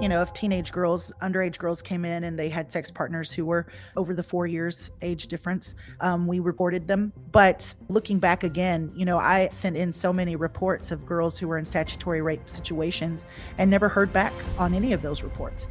if teenage girls, underage girls came in and they had sex partners who were over the 4 years age difference, we reported them. But looking back again, I sent in so many reports of girls who were in statutory rape situations and never heard back on any of those reports.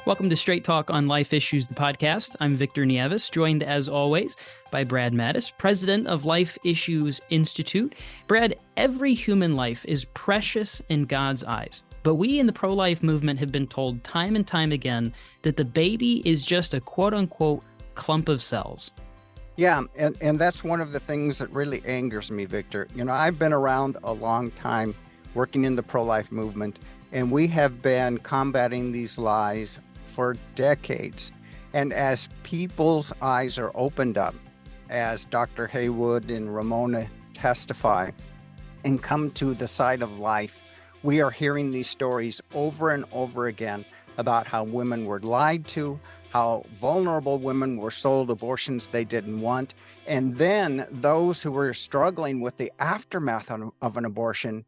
Welcome to Straight Talk on Life Issues, the podcast. I'm Victor Nieves, joined as always by Brad Mattis, president of Life Issues Institute. Brad, every human life is precious in God's eyes, but we in the pro-life movement have been told time and time again that the baby is just a quote-unquote clump of cells. Yeah, and that's one of the things that really angers me, Victor. I've been around a long time working in the pro-life movement, and we have been combating these lies for decades. And as people's eyes are opened up, as Dr. Haywood and Ramona testify and come to the side of life, we are hearing these stories over and over again about how women were lied to, how vulnerable women were sold abortions they didn't want. And then those who were struggling with the aftermath of an abortion,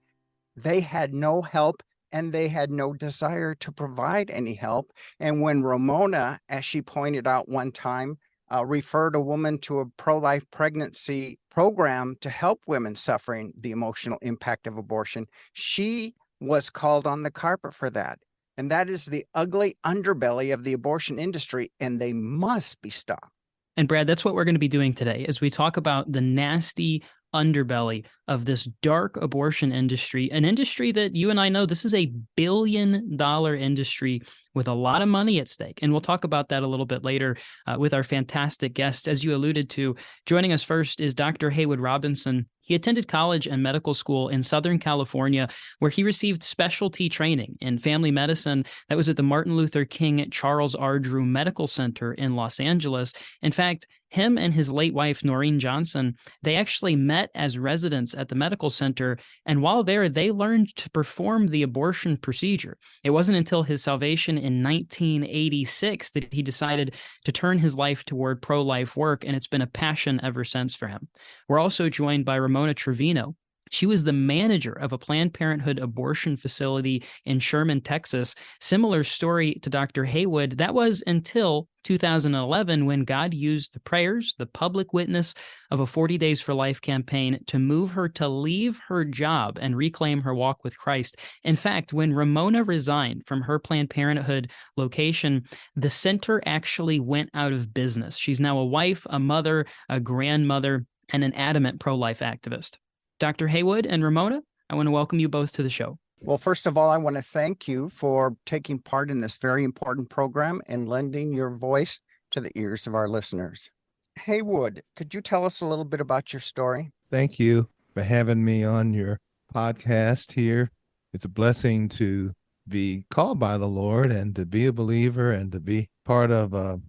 they had no help and they had no desire to provide any help. And when Ramona, as she pointed out one time, referred a woman to a pro-life pregnancy program to help women suffering the emotional impact of abortion, she was called on the carpet for that. And that is the ugly underbelly of the abortion industry, and they must be stopped. And Brad, that's what we're going to be doing today as we talk about the nasty underbelly of this dark abortion industry, an industry that you and I know this is a billion-dollar industry with a lot of money at stake. And we'll talk about that a little bit later with our fantastic guests. As you alluded to, joining us first is Dr. Haywood Robinson. He attended college and medical school in Southern California, where he received specialty training in family medicine. That was at the Martin Luther King Charles R. Drew Medical Center in Los Angeles. In fact, him and his late wife, Noreen Johnson, they actually met as residents at the medical center. And while there, they learned to perform the abortion procedure. It wasn't until his salvation in 1986 that he decided to turn his life toward pro-life work, and it's been a passion ever since for him. We're also joined by Ramona Trevino. She was the manager of a Planned Parenthood abortion facility in Sherman, Texas. Similar story to Dr. Haywood. That was until 2011 when God used the prayers, the public witness of a 40 Days for Life campaign to move her to leave her job and reclaim her walk with Christ. In fact, when Ramona resigned from her Planned Parenthood location, the center actually went out of business. She's now a wife, a mother, a grandmother, and an adamant pro-life activist. Dr. Haywood and Ramona, I want to welcome you both to the show. Well, first of all, I want to thank you for taking part in this very important program and lending your voice to the ears of our listeners. Haywood, could you tell us a little bit about your story? Thank you for having me on your podcast here. It's a blessing to be called by the Lord and to be a believer and to be part of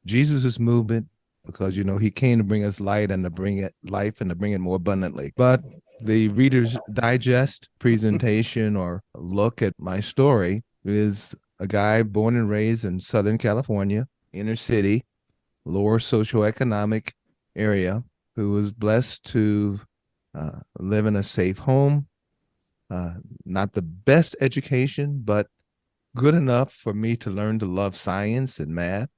Jesus's movement, because, he came to bring us light and to bring it life and to bring it more abundantly. But the Reader's Digest presentation or look at my story is a guy born and raised in Southern California, inner city, lower socioeconomic area, who was blessed to live in a safe home, not the best education, but good enough for me to learn to love science and math.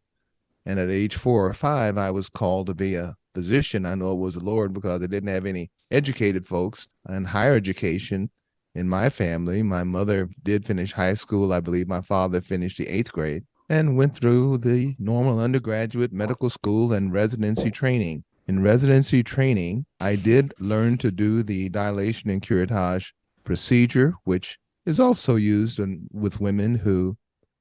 And at age 4 or 5, I was called to be a physician. I know it was the Lord because they didn't have any educated folks in higher education in my family. My mother did finish high school. I believe my father finished the 8th grade and went through the normal undergraduate medical school and residency training. In residency training, I did learn to do the dilation and curettage procedure, which is also used with women who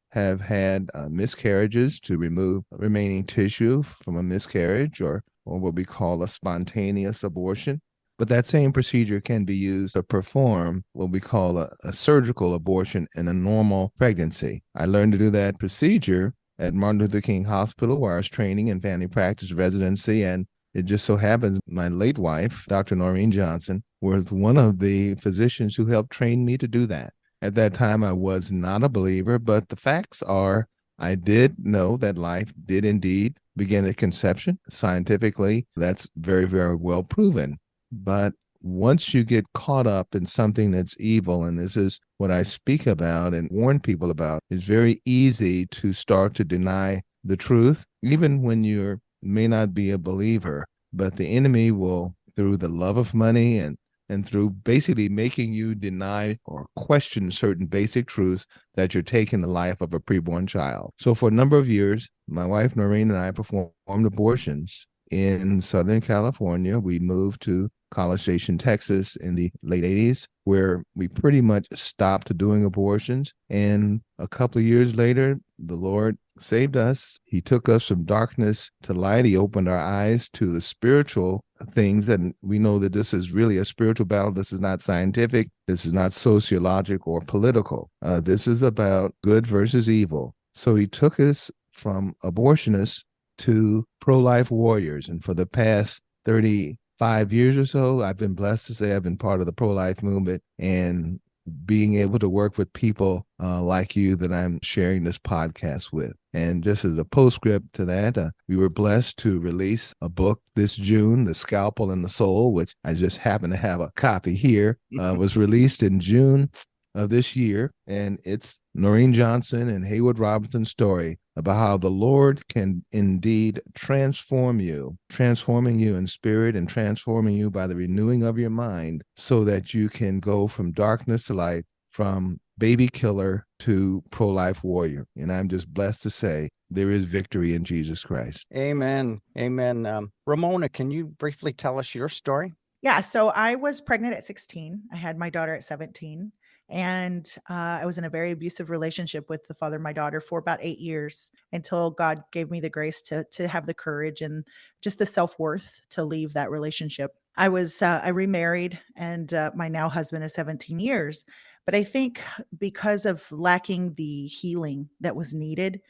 have had miscarriages, to remove remaining tissue from a miscarriage or what we call a spontaneous abortion. But that same procedure can be used to perform what we call a surgical abortion in a normal pregnancy. I learned to do that procedure at Martin Luther King Hospital, where I was training in family practice residency. And it just so happens my late wife, Dr. Noreen Johnson, was one of the physicians who helped train me to do that. At that time, I was not a believer, but the facts are I did know that life did indeed begin at conception. Scientifically, that's very, very well proven. But once you get caught up in something that's evil, and this is what I speak about and warn people about, it's very easy to start to deny the truth, even when you may not be a believer. But the enemy will, through the love of money and through basically making you deny or question certain basic truths, that you're taking the life of a preborn child. So for a number of years, my wife Noreen and I performed abortions in Southern California. We moved to College Station, Texas in the late 80s, where we pretty much stopped doing abortions. And a couple of years later, the Lord saved us. He took us from darkness to light. He opened our eyes to the spiritual things. And we know that this is really a spiritual battle. This is not scientific. This is not sociological or political. This is about good versus evil. So he took us from abortionists to pro-life warriors. And for the past 35 years or so, I've been blessed to say I've been part of the pro-life movement, and being able to work with people like you that I'm sharing this podcast with. And just as a postscript to that, we were blessed to release a book this June, The Scalpel and the Soul, which I just happen to have a copy here, was released in June of this year. And it's Noreen Johnson and Haywood Robinson's story about how the Lord can indeed transforming you in spirit and transforming you by the renewing of your mind, so that you can go from darkness to light, from baby killer to pro-life warrior. And I'm just blessed to say there is victory in Jesus Christ. Amen. Amen. Ramona, can you briefly tell us your story? Yeah. So I was pregnant at 16. I had my daughter at 17. And I was in a very abusive relationship with the father of my daughter for about 8 years, until God gave me the grace to have the courage and just the self-worth to leave that relationship. I remarried, and my now husband is 17 years. But I think because of lacking the healing that was needed,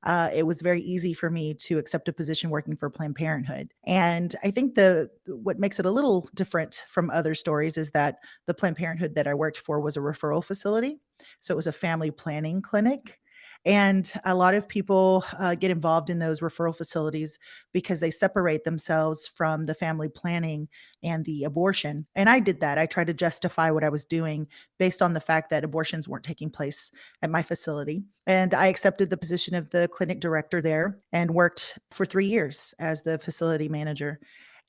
it was very easy for me to accept a position working for Planned Parenthood. And I think what makes it a little different from other stories is that the Planned Parenthood that I worked for was a referral facility. So it was a family planning clinic. And a lot of people get involved in those referral facilities because they separate themselves from the family planning and the abortion. And I did that. I tried to justify what I was doing based on the fact that abortions weren't taking place at my facility. And I accepted the position of the clinic director there and worked for 3 years as the facility manager,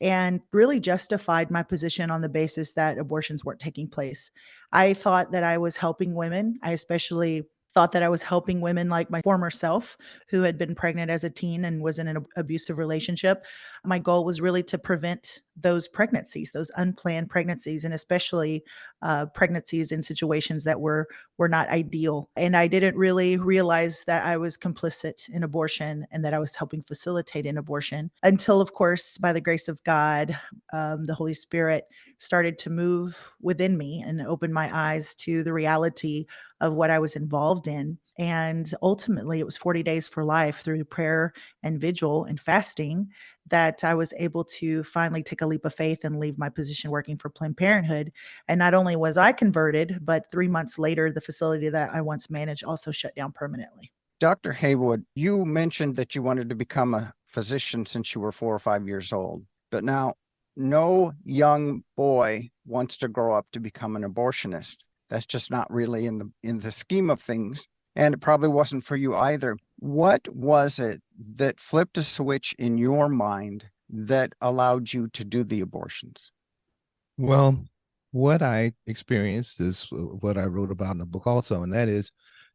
and really justified my position on the basis that abortions weren't taking place. I thought that I was helping women. I especially thought that I was helping women like my former self, who had been pregnant as a teen and was in an abusive relationship. My goal was really to prevent those pregnancies, those unplanned pregnancies, and especially pregnancies in situations that were not ideal. And I didn't really realize that I was complicit in abortion and that I was helping facilitate an abortion until, of course, by the grace of God, the Holy Spirit started to move within me and open my eyes to the reality of what I was involved in. And ultimately, it was 40 days for life through prayer and vigil and fasting that I was able to finally take a leap of faith and leave my position working for Planned Parenthood. And not only was I converted, but 3 months later, the facility that I once managed also shut down permanently. Dr. Haywood, you mentioned that you wanted to become a physician since you were 4 or 5 years old. But now, no young boy wants to grow up to become an abortionist. That's just not really in the scheme of things. And it probably wasn't for you either. What was it that flipped a switch in your mind that allowed you to do the abortions? Well, what I experienced is what I wrote about in the book also, and that is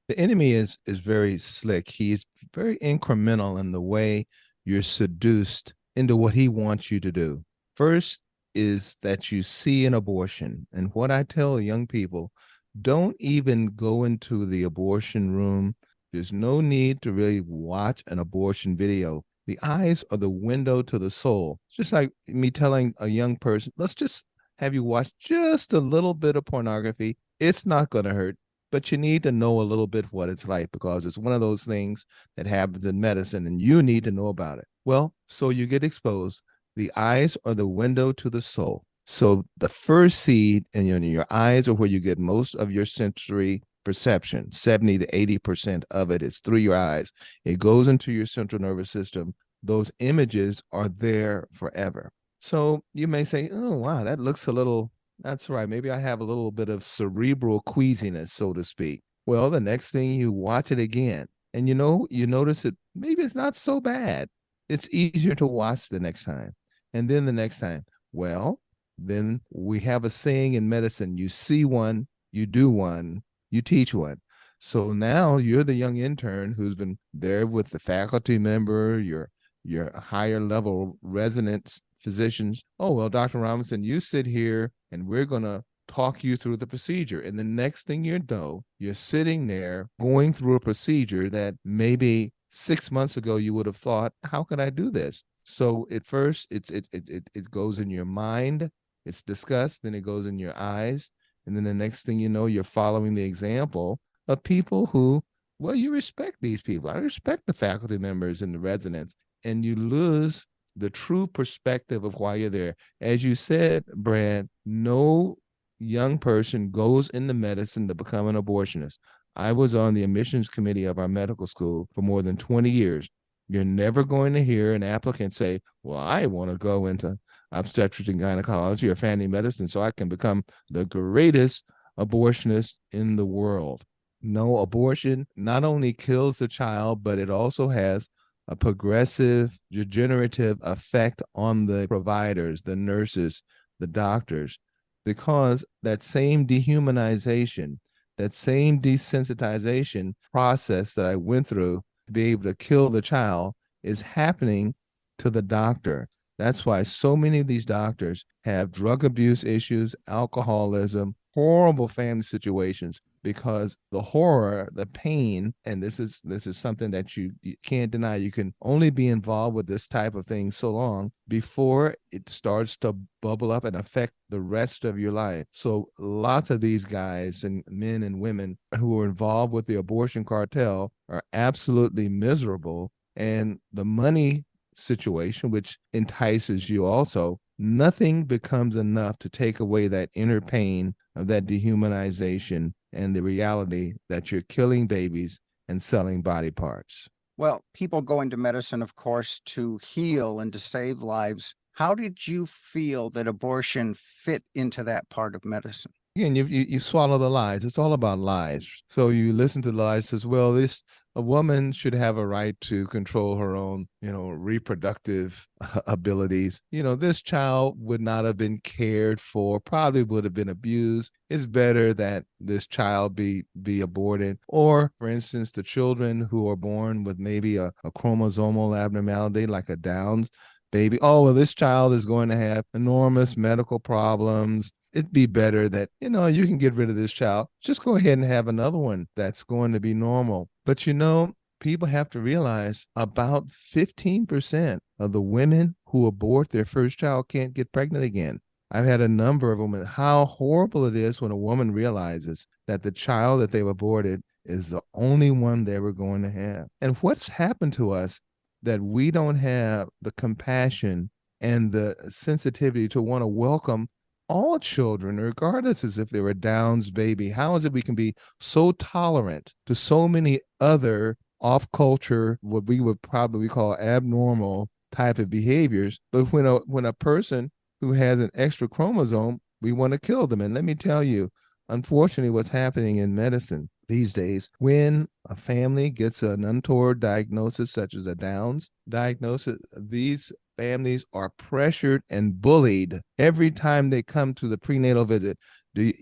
the enemy is very slick. He's very incremental in the way you're seduced into what he wants you to do. First is that you see an abortion. And what I tell young people, don't even go into the abortion room. There's no need to really watch an abortion video. The eyes are the window to the soul. It's just like me telling a young person, let's just have you watch just a little bit of pornography. It's not going to hurt, but you need to know a little bit what it's like, because it's one of those things that happens in medicine and you need to know about it. Well, so you get exposed. The eyes are the window to the soul. So the first seed in your eyes are where you get most of your sensory perception. 70 to 80% of it is through your eyes. It goes into your central nervous system. Those images are there forever. So you may say, oh, wow, that looks a little That's right. Maybe I have a little bit of cerebral queasiness, so to speak. Well, the next thing you watch it again, and you notice it, maybe it's not so bad. It's easier to watch the next time. And then the next time. Well, then we have a saying in medicine, you see one, you do one, you teach one. So now you're the young intern who's been there with the faculty member, your higher level residents, physicians. Oh, well, Dr. Robinson, you sit here and we're going to talk you through the procedure. And the next thing you know, you're sitting there going through a procedure that maybe 6 months ago you would have thought, how could I do this? So at first it goes in your mind, it's discussed, then it goes in your eyes, and then the next thing you know, you're following the example of people who, well, you respect these people. I respect the faculty members and the residents, and you lose the true perspective of why you're there. As you said, Brad, no young person goes into medicine to become an abortionist. I was on the admissions committee of our medical school for more than 20 years. You're never going to hear an applicant say, well, I want to go into obstetrics and gynecology or family medicine so I can become the greatest abortionist in the world. No, abortion not only kills the child, but it also has a progressive degenerative effect on the providers, the nurses, the doctors, because that same dehumanization, that same desensitization process that I went through to be able to kill the child is happening to the doctor. That's why so many of these doctors have drug abuse issues, alcoholism, horrible family situations, because the horror, the pain, and this is something that you can't deny. You can only be involved with this type of thing so long before it starts to bubble up and affect the rest of your life. So lots of these guys and men and women who are involved with the abortion cartel are absolutely miserable. And the money situation, which entices you also, nothing becomes enough to take away that inner pain of that dehumanization and the reality that you're killing babies and selling body parts. Well, people go into medicine, of course, to heal and to save lives. How did you feel that abortion fit into that part of medicine? Again, you swallow the lies. It's all about lies. So you listen to the lies, says, well, a woman should have a right to control her own, reproductive abilities. This child would not have been cared for, probably would have been abused. It's better that this child be aborted. Or, for instance, the children who are born with maybe a chromosomal abnormality like a Downs baby. Oh, well, this child is going to have enormous medical problems. It'd be better that, you can get rid of this child. Just go ahead and have another one that's going to be normal. But, people have to realize about 15% of the women who abort their first child can't get pregnant again. I've had a number of women. How horrible it is when a woman realizes that the child that they've aborted is the only one they were going to have. And what's happened to us that we don't have the compassion and the sensitivity to want to welcome all children, regardless as if they were Down's baby. How is it we can be so tolerant to so many other off-culture, what we would probably call abnormal type of behaviors, but when a person who has an extra chromosome, we want to kill them? And let me tell you, unfortunately, what's happening in medicine these days, when a family gets an untoward diagnosis, such as a Down's diagnosis, these families are pressured and bullied every time they come to the prenatal visit.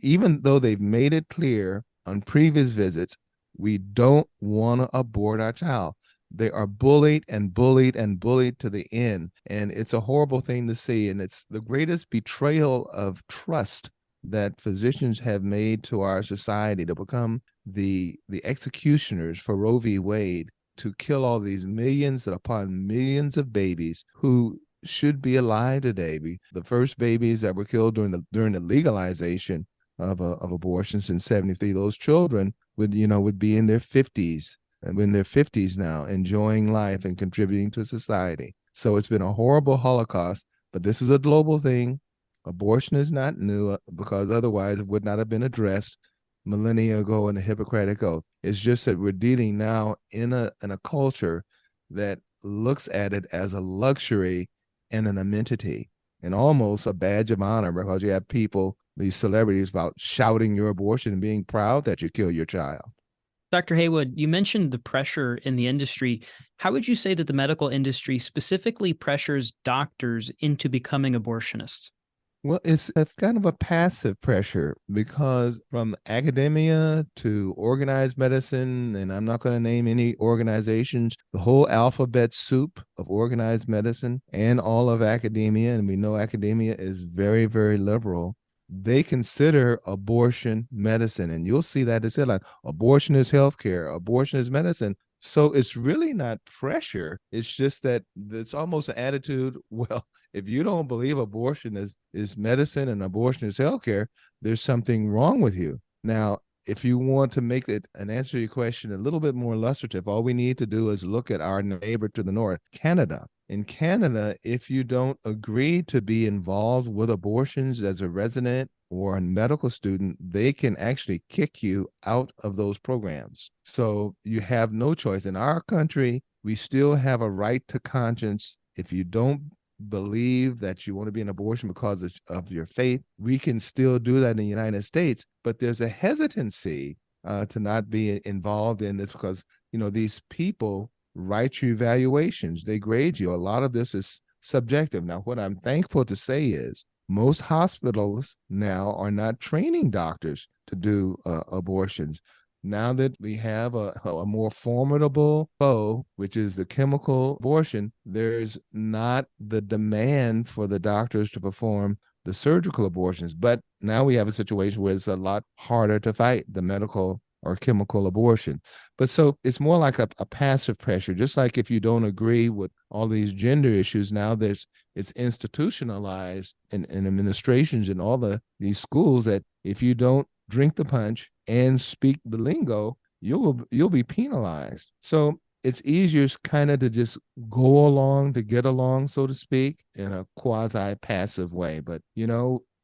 Even though they've made it clear on previous visits, we don't want to abort our child. They are bullied and bullied and bullied to the end. And it's a horrible thing to see. And it's the greatest betrayal of trust that physicians have made to our society, to become the executioners for Roe v. Wade, to kill all these millions upon millions of babies who should be alive today. The first babies that were killed during the legalization of abortions in 1973, those children would be in their 50s, and in their 50s now, enjoying life and contributing to society. So it's been a horrible Holocaust, but this is a global thing. Abortion is not new, because otherwise it would not have been addressed millennia ago in the Hippocratic Oath. It's just that we're dealing now in a culture that looks at it as a luxury and an amenity. and almost a badge of honor, because you have people, these celebrities, about shouting your abortion and being proud that you kill your child. Dr. Haywood, you mentioned the pressure in the industry. How would you say that the medical industry specifically pressures doctors into becoming abortionists? Well, it's a kind of a passive pressure, because from academia to organized medicine, and I'm not going to name any organizations, the whole alphabet soup of organized medicine and all of academia, and we know academia is very, very liberal, they consider abortion medicine. And you'll see that it's like abortion is healthcare, abortion is medicine. So it's really not pressure. It's just that it's almost an attitude. Well, if you don't believe abortion is medicine and abortion is healthcare, there's something wrong with you. Now, if you want to make it and answer your question a little bit more illustrative, all we need to do is look at our neighbor to the north, Canada. In Canada, if you don't agree to be involved with abortions as a resident or a medical student, they can actually kick you out of those programs. So you have no choice. In our country, we still have a right to conscience. If you don't believe that you want to be an abortion because of your faith, we can still do that in the United States. But there's a hesitancy to not be involved in this, because, these people write you evaluations, they grade you. A lot of this is subjective. Now, what I'm thankful to say is most hospitals now are not training doctors to do abortions. Now that we have a more formidable foe, which is the chemical abortion, there's not the demand for the doctors to perform the surgical abortions. But now we have a situation where it's a lot harder to fight the medical or chemical abortion. But so it's more like a passive pressure, just like if you don't agree with all these gender issues, now it's institutionalized in administrations and all these schools, that if you don't drink the punch and speak the lingo, you'll be penalized. So it's easier kind of to just go along to get along, so to speak, in a quasi-passive way. But,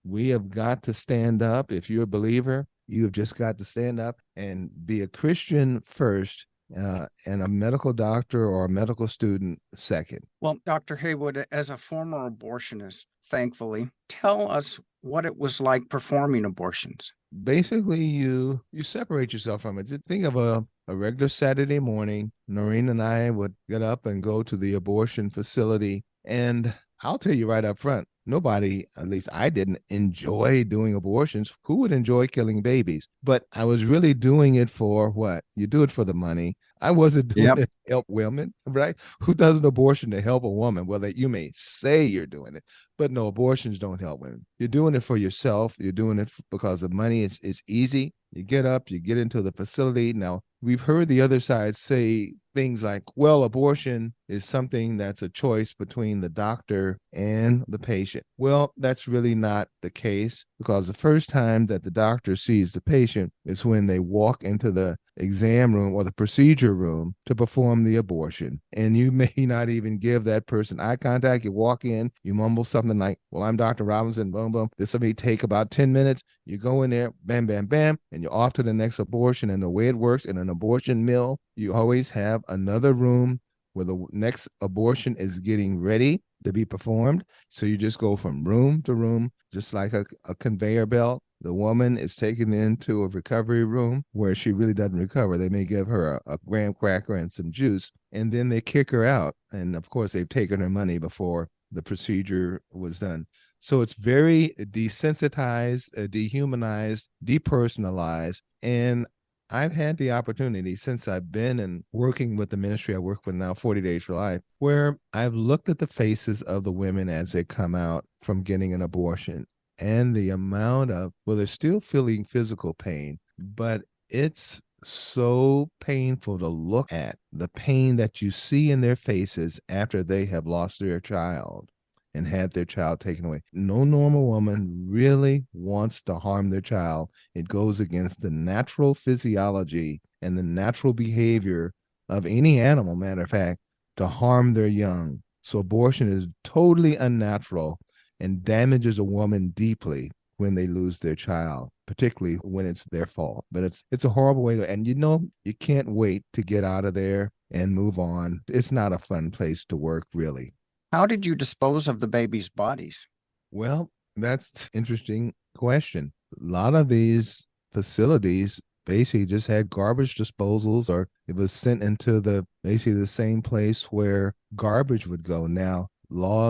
we have got to stand up. If you're a believer, you have just got to stand up and be a Christian first, and a medical doctor or a medical student second. Well, Dr. Haywood, as a former abortionist, thankfully, tell us what it was like performing abortions. Basically, you separate yourself from it. Just think of a regular Saturday morning. Noreen and I would get up and go to the abortion facility. And I'll tell you right up front, nobody, at least I didn't, enjoy doing abortions. Who would enjoy killing babies? But I was really doing it for what? You do it for the money. I wasn't doing it to help women, right? Who does an abortion to help a woman? Well, that you may say you're doing it, but no, abortions don't help women. You're doing it for yourself. You're doing it because the money is easy. You get up, you get into the facility. Now, we've heard the other side say things like, well, abortion is something that's a choice between the doctor and the patient. Well, that's really not the case, because the first time that the doctor sees the patient is when they walk into the exam room or the procedure room to perform the abortion. And you may not even give that person eye contact. You walk in, you mumble something like, well, I'm Dr. Robinson, boom, boom. This may take about 10 minutes. You go in there, bam, bam, bam, and you're off to the next abortion. And the way it works in an abortion mill, you always have another room where the next abortion is getting ready to be performed. So you just go from room to room, just like a conveyor belt. The woman is taken into a recovery room where she really doesn't recover. They may give her a graham cracker and some juice, and then they kick her out. And of course, they've taken her money before the procedure was done. So it's very desensitized, dehumanized, depersonalized. And I've had the opportunity, since I've been and working with the ministry I work with now, 40 Days for Life, where I've looked at the faces of the women as they come out from getting an abortion, and the amount of, well, they're still feeling physical pain, but it's so painful to look at the pain that you see in their faces after they have lost their child and had their child taken away. No normal woman really wants to harm their child. It goes against the natural physiology and the natural behavior of any animal, matter of fact, to harm their young. So abortion is totally unnatural and damages a woman deeply when they lose their child, particularly when it's their fault. But it's a horrible way to, and you can't wait to get out of there and move on. It's not a fun place to work, really. How did you dispose of the babies' bodies? Well, that's interesting question. A lot of these facilities basically just had garbage disposals, or it was sent into the basically the same place where garbage would go. Now,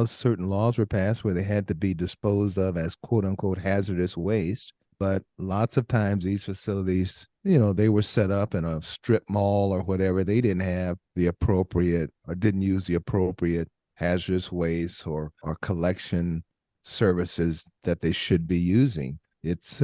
certain laws were passed where they had to be disposed of as quote unquote hazardous waste. But lots of times these facilities, they were set up in a strip mall or whatever. They didn't have the appropriate or didn't use the appropriate hazardous waste or collection services that they should be using. It's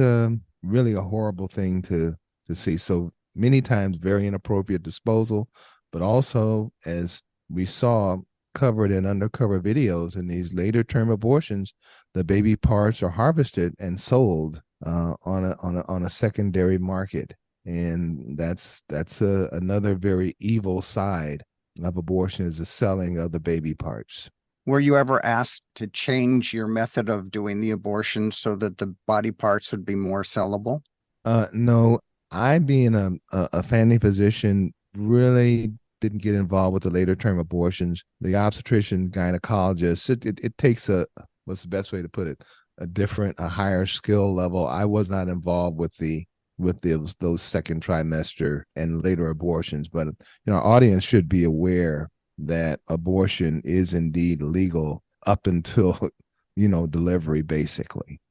really a horrible thing to see. So many times, very inappropriate disposal, but also, as we saw covered in undercover videos, in these later term abortions, the baby parts are harvested and sold on a secondary market, and that's another very evil side of abortion, is the selling of the baby parts. Were you ever asked to change your method of doing the abortion so that the body parts would be more sellable? No, I, being a family physician, really didn't get involved with the later term abortions. The obstetrician gynecologist, it takes what's the best way to put it? A higher skill level. I was not involved with those second trimester and later abortions, but our audience should be aware that abortion is indeed legal up until delivery, basically.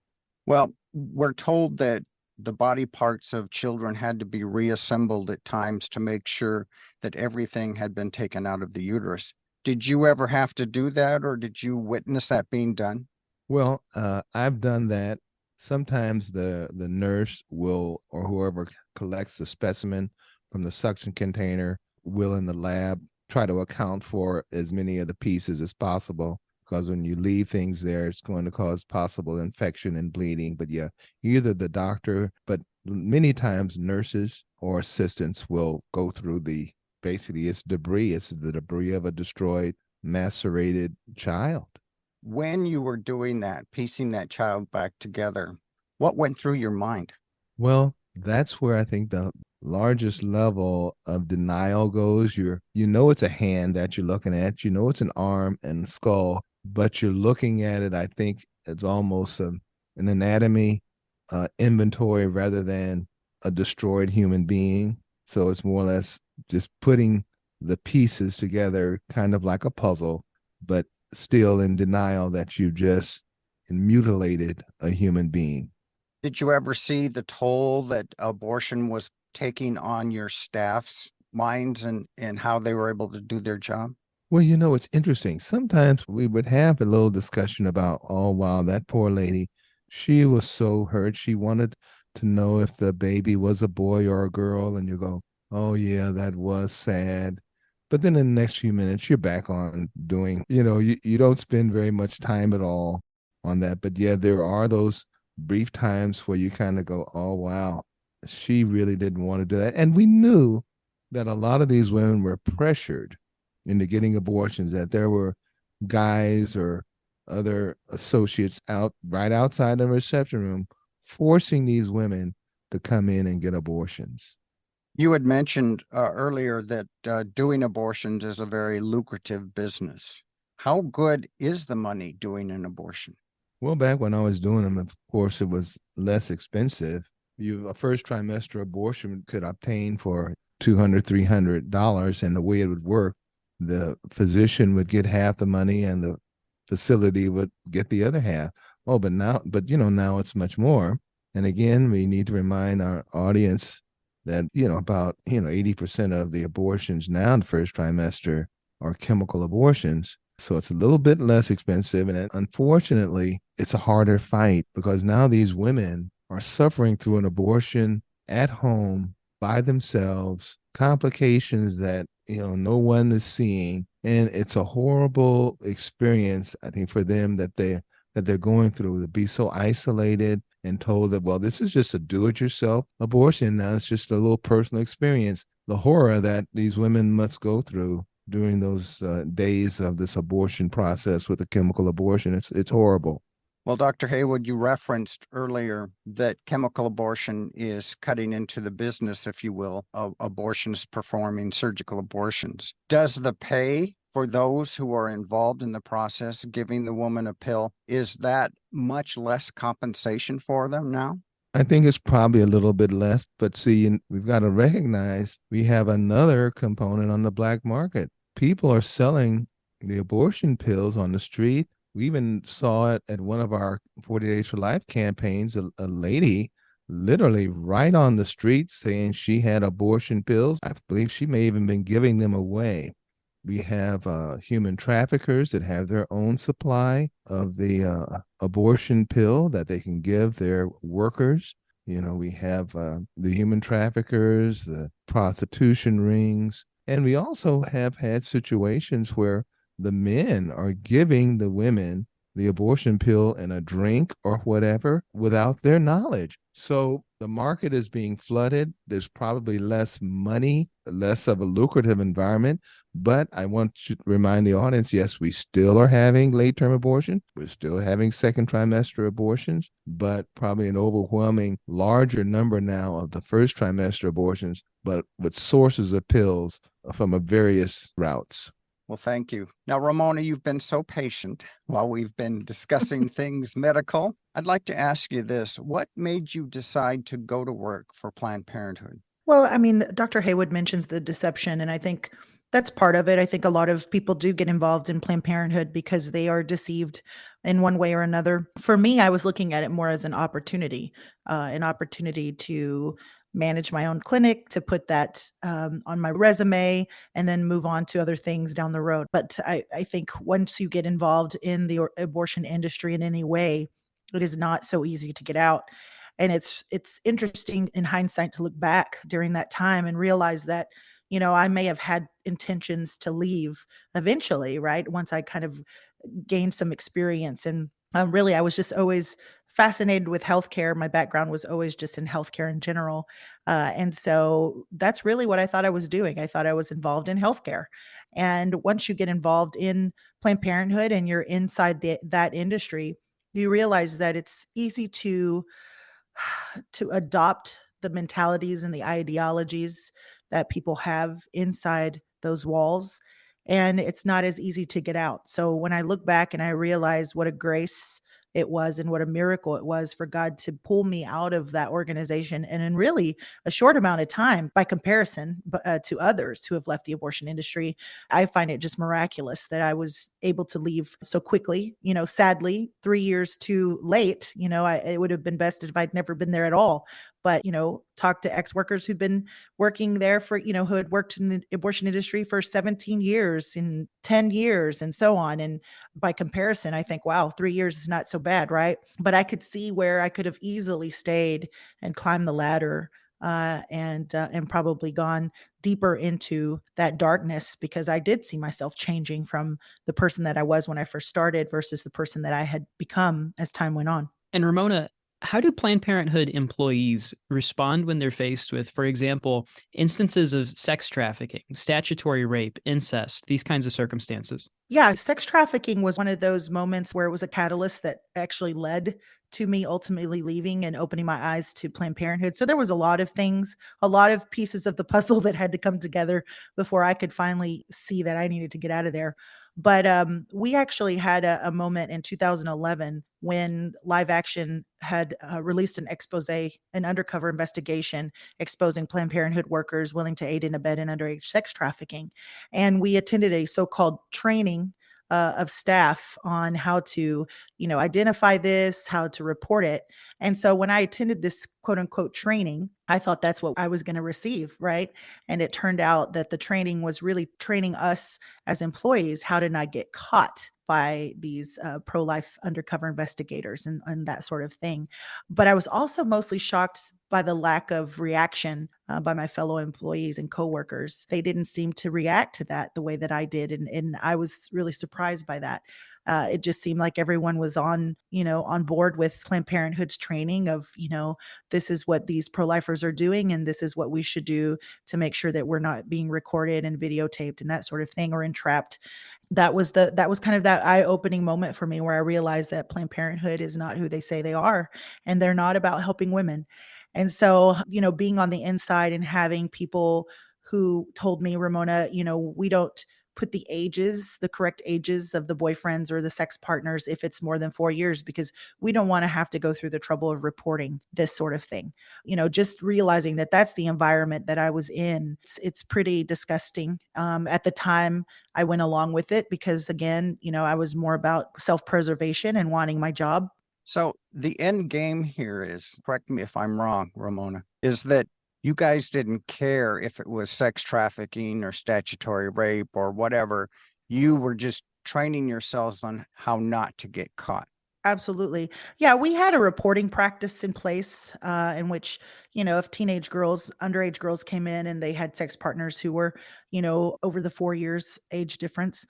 Well, we're told that the body parts of children had to be reassembled at times to make sure that everything had been taken out of the uterus. Did you ever have to do that, or did you witness that being done? Well, I've done that. Sometimes the nurse will, or whoever collects the specimen from the suction container, will in the lab try to account for as many of the pieces as possible, because when you leave things there, it's going to cause possible infection and bleeding. But yeah, either the doctor, but many times nurses or assistants will go through basically it's debris. It's the debris of a destroyed, macerated child. When you were doing that, piecing that child back together, what went through your mind? Well, that's where I think the largest level of denial goes. It's a hand that you're looking at, it's an arm and skull, but you're looking at it, I think, it's almost an anatomy inventory rather than a destroyed human being. So it's more or less just putting the pieces together, kind of like a puzzle, but still in denial that you just mutilated a human being. Did you ever see the toll that abortion was taking on your staff's minds and how they were able to do their job? Well, it's interesting. Sometimes we would have a little discussion about, oh, wow, that poor lady, she was so hurt. She wanted to know if the baby was a boy or a girl. And you go, oh, yeah, that was sad. But then in the next few minutes, you're back on doing, you don't spend very much time at all on that. But yeah, there are those brief times where you kind of go, oh, wow, she really didn't want to do that. And we knew that a lot of these women were pressured into getting abortions, that there were guys or other associates right outside the reception room forcing these women to come in and get abortions. You had mentioned earlier that doing abortions is a very lucrative business. How good is the money doing an abortion? Well, back when I was doing them, of course, it was less expensive. A first trimester abortion could obtain for $200, $300, and the way it would work, the physician would get half the money and the facility would get the other half. Oh, but now it's much more. And again, we need to remind our audience that, about, 80% of the abortions now in the first trimester are chemical abortions. So it's a little bit less expensive. And unfortunately, it's a harder fight because now these women are suffering through an abortion at home by themselves, complications that, no one is seeing. And it's a horrible experience, I think, for them that they're going through, to be so isolated and told that, well, this is just a do-it-yourself abortion. Now it's just a little personal experience. The horror that these women must go through during those days of this abortion process with a chemical abortion, it's horrible. Well, Dr. Haywood, you referenced earlier that chemical abortion is cutting into the business, if you will, of abortionists performing surgical abortions. Does the pay for those who are involved in the process, giving the woman a pill, is that much less compensation for them now? I think it's probably a little bit less, but see, we've got to recognize we have another component on the black market. People are selling the abortion pills on the street. We even saw it at one of our 40 Days for Life campaigns, a lady literally right on the street saying she had abortion pills. I believe she may even been giving them away. We have human traffickers that have their own supply of the abortion pill that they can give their workers. We have the human traffickers, the prostitution rings, and we also have had situations where the men are giving the women the abortion pill in a drink or whatever without their knowledge. So the market is being flooded. There's probably less money, less of a lucrative environment. But I want to remind the audience, yes, we still are having late-term abortion. We're still having second trimester abortions, but probably an overwhelming larger number now of the first trimester abortions, but with sources of pills from various routes. Well, thank you. Now, Ramona, you've been so patient while we've been discussing things medical. I'd like to ask you this. What made you decide to go to work for Planned Parenthood? Well, I mean, Dr. Haywood mentions the deception, and I think that's part of it. I think a lot of people do get involved in Planned Parenthood because they are deceived in one way or another. For me, I was looking at it more as an opportunity to manage my own clinic, to put that on my resume, and then move on to other things down the road. But I think once you get involved in the abortion industry in any way, it is not so easy to get out. And it's interesting in hindsight to look back during that time and realize that, I may have had intentions to leave eventually, right? Once I kind of gained some experience. And really, I was just always fascinated with healthcare. My background was always just in healthcare in general. And so that's really what I thought I was doing. I thought I was involved in healthcare. And once you get involved in Planned Parenthood and you're inside that industry, you realize that it's easy to adopt the mentalities and the ideologies that people have inside those walls. And it's not as easy to get out. So when I look back and I realize what a grace it was and what a miracle it was for God to pull me out of that organization and in really a short amount of time by comparison to others who have left the abortion industry, I find it just miraculous that I was able to leave so quickly. Sadly, 3 years too late. It would have been best if I'd never been there at all. But, talk to ex-workers who've been working there for, who had worked in the abortion industry for 17 years and 10 years and so on. And by comparison, I think, wow, 3 years is not so bad, right? But I could see where I could have easily stayed and climbed the ladder and probably gone deeper into that darkness, because I did see myself changing from the person that I was when I first started versus the person that I had become as time went on. And Ramona, how do Planned Parenthood employees respond when they're faced with, for example, instances of sex trafficking, statutory rape, incest, these kinds of circumstances? Yeah, sex trafficking was one of those moments where it was a catalyst that actually led to me ultimately leaving and opening my eyes to Planned Parenthood. So there was a lot of things, a lot of pieces of the puzzle that had to come together before I could finally see that I needed to get out of there. But we actually had a moment in 2011 when Live Action had released an expose, an undercover investigation exposing Planned Parenthood workers willing to aid and abet in underage sex trafficking. And we attended a so-called training of staff on how to, identify this, how to report it. And so when I attended this quote unquote training, I thought that's what I was going to receive, right? And it turned out that the training was really training us as employees how to not get caught by these pro-life undercover investigators and that sort of thing. But I was also mostly shocked by the lack of reaction by my fellow employees and coworkers. They didn't seem to react to that the way that I did. And I was really surprised by that. It just seemed like everyone was on board with Planned Parenthood's training of, this is what these pro-lifers are doing, and this is what we should do to make sure that we're not being recorded and videotaped and that sort of thing, or entrapped. That was kind of that eye-opening moment for me where I realized that Planned Parenthood is not who they say they are, and they're not about helping women. And so, being on the inside and having people who told me, Ramona, we don't put the correct ages of the boyfriends or the sex partners if it's more than 4 years, because we don't want to have to go through the trouble of reporting this sort of thing. Just realizing that that's the environment that I was in. It's pretty disgusting. At the time, I went along with it because, again, I was more about self-preservation and wanting my job. So the end game here is, correct me if I'm wrong, Ramona, is that you guys didn't care if it was sex trafficking or statutory rape or whatever. You were just training yourselves on how not to get caught. Absolutely. Yeah, we had a reporting practice in place in which, if underage girls came in and they had sex partners who were, over the 4 years age difference,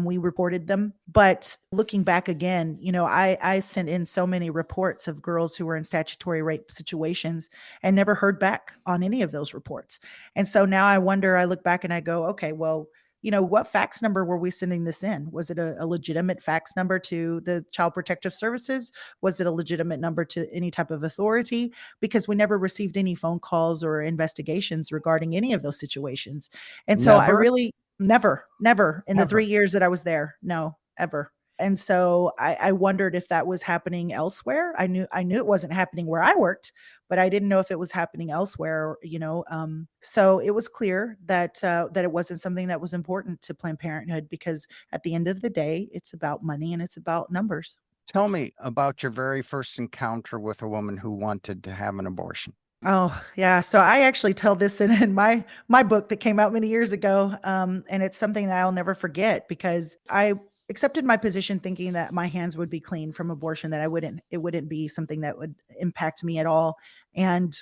we reported them. But looking back again, I sent in so many reports of girls who were in statutory rape situations and never heard back on any of those reports. And so now I look back and I go, okay, well, what fax number were we sending this in? Was it a legitimate fax number to the Child Protective Services? Was it a legitimate number to any type of authority? Because we never received any phone calls or investigations regarding any of those situations. And so I Never, really never in the never. 3 years that I was there. No, ever. And so I wondered if that was happening elsewhere. I knew it wasn't happening where I worked, but I didn't know if it was happening elsewhere. So it was clear that it wasn't something that was important to Planned Parenthood, because at the end of the day, it's about money and it's about numbers. Tell me about your very first encounter with a woman who wanted to have an abortion. Oh, yeah. So I actually tell this in my book that came out many years ago. And it's something that I'll never forget, because I accepted my position thinking that my hands would be clean from abortion, that it wouldn't be something that would impact me at all. And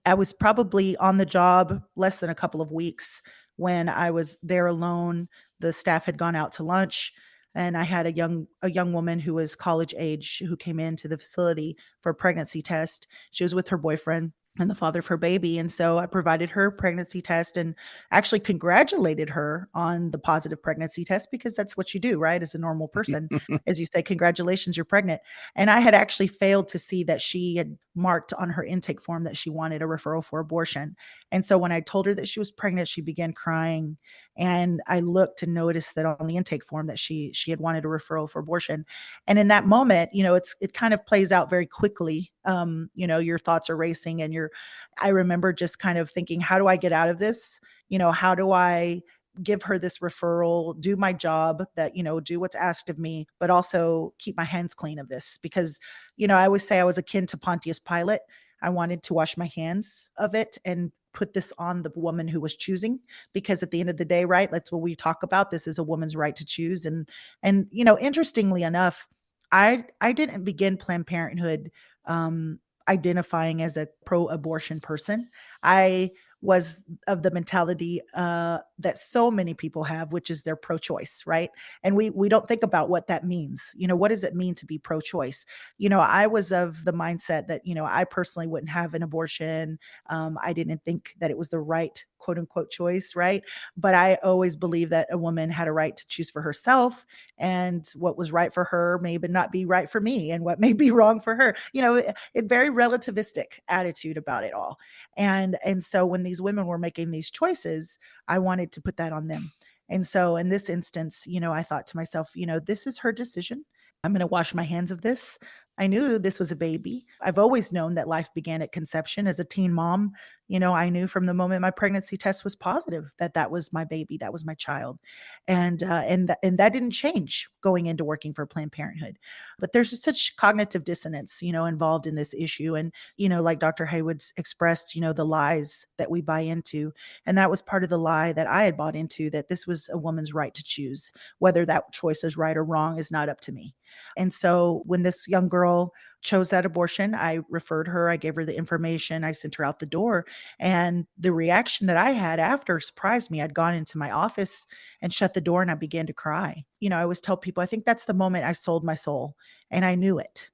I was probably on the job less than a couple of weeks when I was there alone. The staff had gone out to lunch, and I had a young woman who was college age who came into the facility for a pregnancy test. She was with her boyfriend and the father of her baby. And so I provided her pregnancy test and actually congratulated her on the positive pregnancy test, because that's what you do, right? As a normal person, as you say, congratulations, you're pregnant. And I had actually failed to see that she had marked on her intake form that she wanted a referral for abortion. And so when I told her that she was pregnant, she began crying. And I looked to notice that on the intake form that she had wanted a referral for abortion. And in that moment, it kind of plays out very quickly. Your thoughts are racing, and I remember just kind of thinking, how do I get out of this? How do I give her this referral, do my job, that, do what's asked of me, but also keep my hands clean of this? Because, I always say I was akin to Pontius Pilate. I wanted to wash my hands of it and put this on the woman who was choosing, because at the end of the day, right, that's what we talk about. This is a woman's right to choose. And interestingly enough, I didn't begin Planned Parenthood identifying as a pro-abortion person. I was of the mentality that so many people have, which is they're pro-choice, right? And we don't think about what that means. What does it mean to be pro-choice? I was of the mindset that I personally wouldn't have an abortion. I didn't think that it was the right quote unquote choice, right? But I always believed that a woman had a right to choose for herself, and what was right for her may not be right for me, and what may be wrong for her. It very relativistic attitude about it all. And so when these women were making these choices, I wanted to put that on them. And so in this instance, I thought to myself, this is her decision. I'm going to wash my hands of this. I knew this was a baby. I've always known that life began at conception. As a teen mom, I knew from the moment my pregnancy test was positive that that was my baby, that was my child, and that didn't change going into working for Planned Parenthood. But there's just such cognitive dissonance, involved in this issue, and like Dr. Haywood's expressed, the lies that we buy into, and that was part of the lie that I had bought into, that this was a woman's right to choose. Whether that choice is right or wrong is not up to me. And so when this young girl chose that abortion, I referred her, I gave her the information, I sent her out the door. And the reaction that I had after surprised me. I'd gone into my office and shut the door, and I began to cry. I always tell people, I think that's the moment I sold my soul. And I knew it,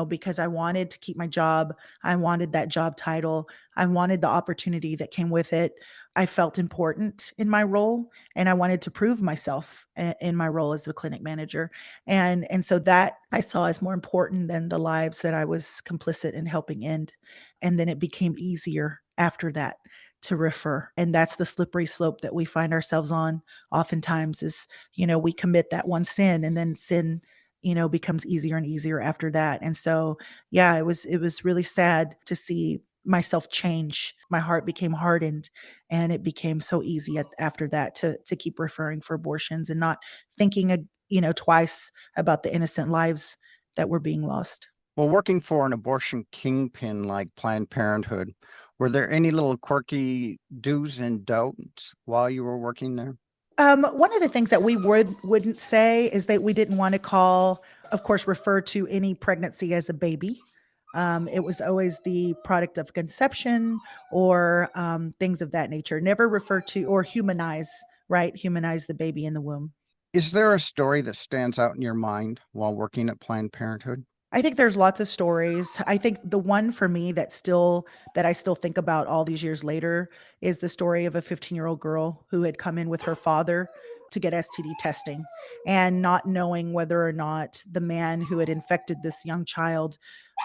because I wanted to keep my job. I wanted that job title. I wanted the opportunity that came with it. I felt important in my role, and I wanted to prove myself in my role as a clinic manager. And so that I saw as more important than the lives that I was complicit in helping end. And then it became easier after that to refer. And that's the slippery slope that we find ourselves on oftentimes is, we commit that one sin and then sin, becomes easier and easier after that. And so, yeah, it was really sad to see myself change. My heart became hardened and it became so easy after that to keep referring for abortions and not thinking, twice about the innocent lives that were being lost. Well, working for an abortion kingpin like Planned Parenthood, were there any little quirky do's and don'ts while you were working there? One of the things that we wouldn't say is that we didn't want to call, of course, refer to any pregnancy as a baby. It was always the product of conception or things of that nature. Never refer to or humanize, right? Humanize the baby in the womb. Is there a story that stands out in your mind while working at Planned Parenthood? I think there's lots of stories. I think the one for me that I still think about all these years later is the story of a 15-year-old girl who had come in with her father to get STD testing and not knowing whether or not the man who had infected this young child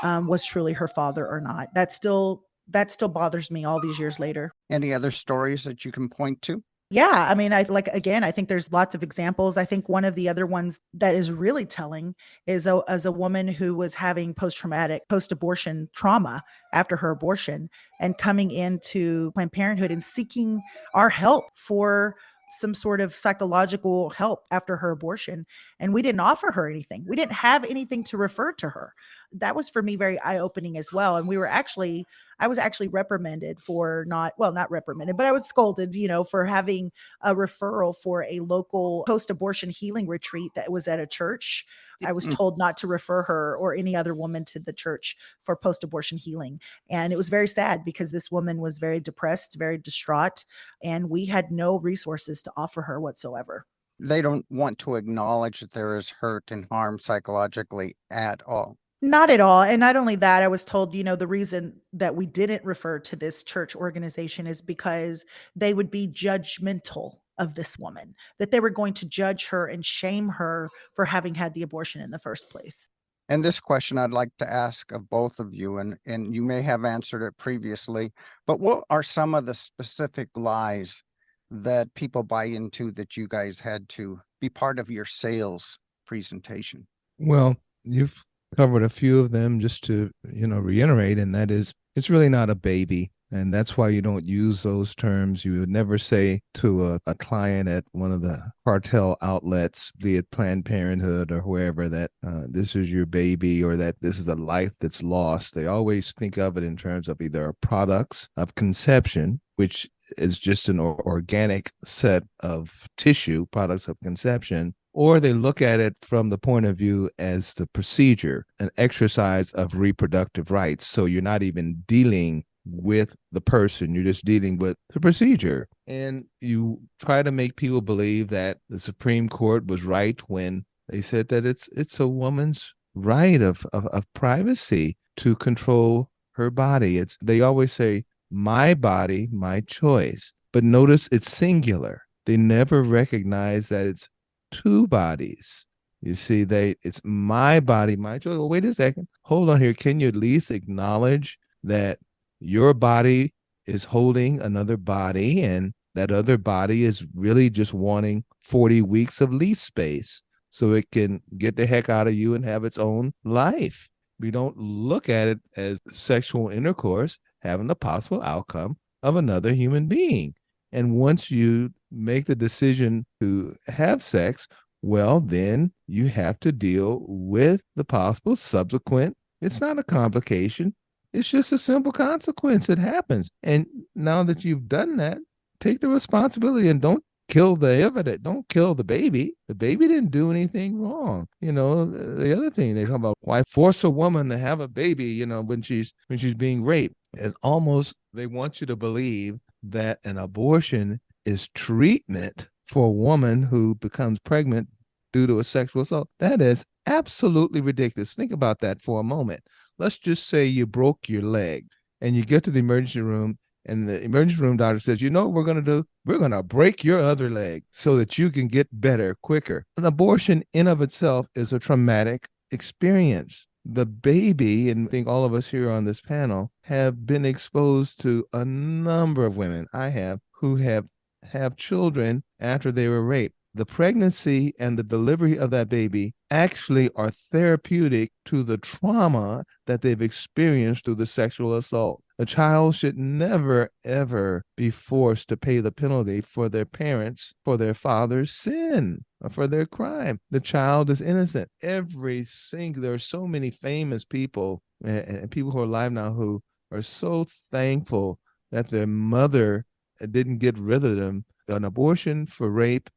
was truly her father or not. That still bothers me all these years later. Any other stories that you can point to? Yeah, I mean, I think there's lots of examples. I think one of the other ones that is really telling is as a woman who was having post-abortion trauma after her abortion and coming into Planned Parenthood and seeking our help for some sort of psychological help after her abortion. And we didn't offer her anything. We didn't have anything to refer to her. That was for me very eye-opening as well. And I was actually reprimanded for not reprimanded, but I was scolded, for having a referral for a local post-abortion healing retreat that was at a church. I was told not to refer her or any other woman to the church for post-abortion healing. And it was very sad because this woman was very depressed, very distraught, and we had no resources to offer her whatsoever. They don't want to acknowledge that there is hurt and harm psychologically at all. Not at all. And not only that, I was told, the reason that we didn't refer to this church organization is because they would be judgmental of this woman, that they were going to judge her and shame her for having had the abortion in the first place. And this question I'd like to ask of both of you, and you may have answered it previously, but what are some of the specific lies that people buy into that you guys had to be part of your sales presentation? Well, you've covered a few of them just to, reiterate, and that is it's really not a baby. And that's why you don't use those terms. You would never say to a client at one of the cartel outlets, be it Planned Parenthood or whoever, that this is your baby or that this is a life that's lost. They always think of it in terms of either products of conception, which is just an organic set of tissue, products of conception, or they look at it from the point of view as the procedure, an exercise of reproductive rights. So you're not even dealing with the person, you're just dealing with the procedure. And you try to make people believe that the Supreme Court was right when they said that it's a woman's right of privacy to control her body. They always say, my body, my choice. But notice it's singular. They never recognize that it's two bodies. You see, it's my body, my choice. Well, wait a second. Hold on here. Can you at least acknowledge that your body is holding another body and that other body is really just wanting 40 weeks of lease space so it can get the heck out of you and have its own life? We don't look at it as sexual intercourse having the possible outcome of another human being. And once you make the decision to have sex, well, then you have to deal with the possible subsequent. It's not a complication. It's just a simple consequence. It happens. And now that you've done that, take the responsibility and don't kill the evidence. Don't kill the baby. The baby didn't do anything wrong. The other thing they talk about, why force a woman to have a baby, when she's being raped. It's almost, they want you to believe that an abortion is treatment for a woman who becomes pregnant due to a sexual assault. That is absolutely ridiculous. Think about that for a moment. Let's just say you broke your leg and you get to the emergency room and the emergency room doctor says, you know what we're going to do? We're going to break your other leg so that you can get better quicker. An abortion in of itself is a traumatic experience. the baby, and I think all of us here on this panel have been exposed to a number of women. I have, who have children after they were raped. The pregnancy and the delivery of that baby actually are therapeutic to the trauma that they've experienced through the sexual assault. A child should never, ever be forced to pay the penalty for their parents, for their father's sin, or for their crime. The child is innocent. There are so many famous people and people who are alive now who are so thankful that their mother didn't get rid of them. An abortion for rape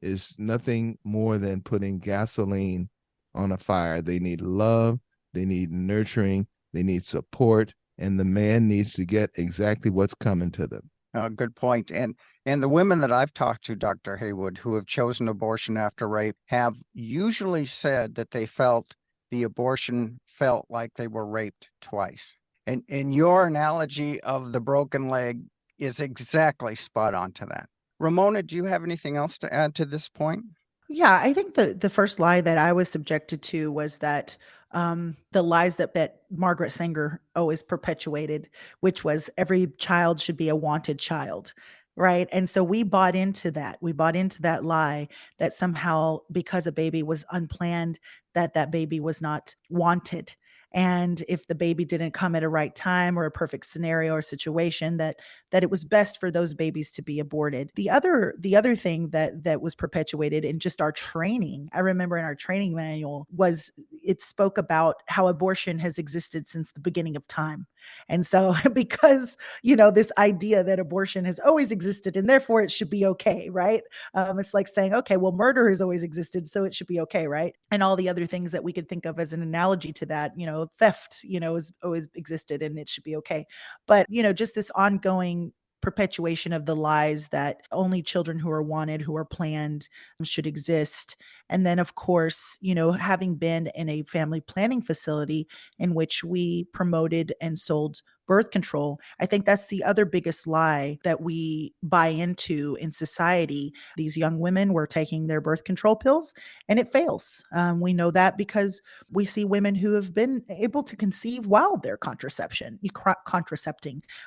is nothing more than putting gasoline on a fire. They need love, they need nurturing, they need support, and the man needs to get exactly what's coming to them. Good point. And the women that I've talked to, Dr. Haywood, who have chosen abortion after rape, have usually said that they felt the abortion felt like they were raped twice. And your analogy of the broken leg is exactly spot on to that. Ramona, do you have anything else to add to this point? Yeah, I think the first lie that I was subjected to was that the lies that Margaret Sanger always perpetuated, which was every child should be a wanted child, right? And so we bought into that. We bought into that lie that somehow because a baby was unplanned, that baby was not wanted. And if the baby didn't come at a right time or a perfect scenario or situation, that it was best for those babies to be aborted. The other thing that was perpetuated in just our training, I remember in our training manual, was it spoke about how abortion has existed since the beginning of time. And so because, this idea that abortion has always existed and therefore it should be okay, right? It's like saying, okay, well, murder has always existed, so it should be okay, right? And all the other things that we could think of as an analogy to that, theft, has always existed and it should be okay. But, just this ongoing perpetuation of the lies that only children who are wanted, who are planned, should exist. And then, of course, having been in a family planning facility in which we promoted and sold birth control, I think that's the other biggest lie that we buy into in society. These young women were taking their birth control pills and it fails. We know that because we see women who have been able to conceive while they're contracepting,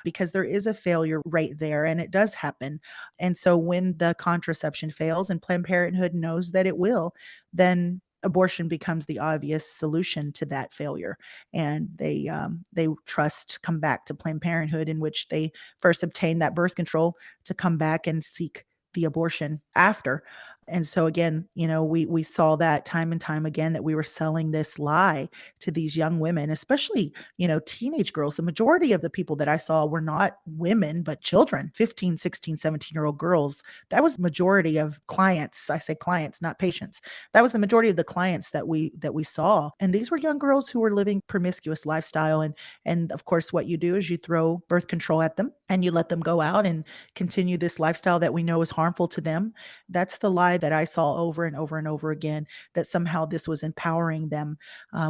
because there is a failure rate there and it does happen. And so when the contraception fails, and Planned Parenthood knows that it will, then abortion becomes the obvious solution to that failure. And they come back to Planned Parenthood, in which they first obtain that birth control to come back and seek the abortion after. And so again, we saw that time and time again, that we were selling this lie to these young women, especially, teenage girls. The majority of the people that I saw were not women, but children, 15, 16, 17-year-old girls. That was the majority of clients. I say clients, not patients. That was the majority of the clients that we saw. And these were young girls who were living promiscuous lifestyle. And of course, what you do is you throw birth control at them and you let them go out and continue this lifestyle that we know is harmful to them. That's the lie that I saw over and over and over again, that somehow this was empowering them,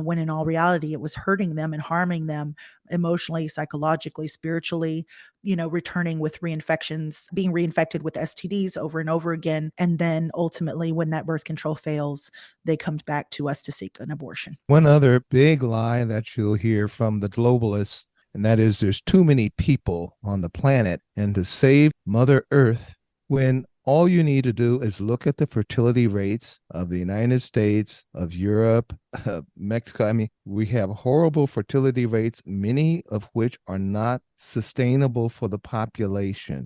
when in all reality, it was hurting them and harming them emotionally, psychologically, spiritually, returning with reinfections, being reinfected with STDs over and over again. And then ultimately, when that birth control fails, they come back to us to seek an abortion. One other big lie that you'll hear from the globalists, and that is there's too many people on the planet, and to save Mother Earth, when all you need to do is look at the fertility rates of the United States, of Europe, Mexico. I mean, we have horrible fertility rates, many of which are not sustainable for the population.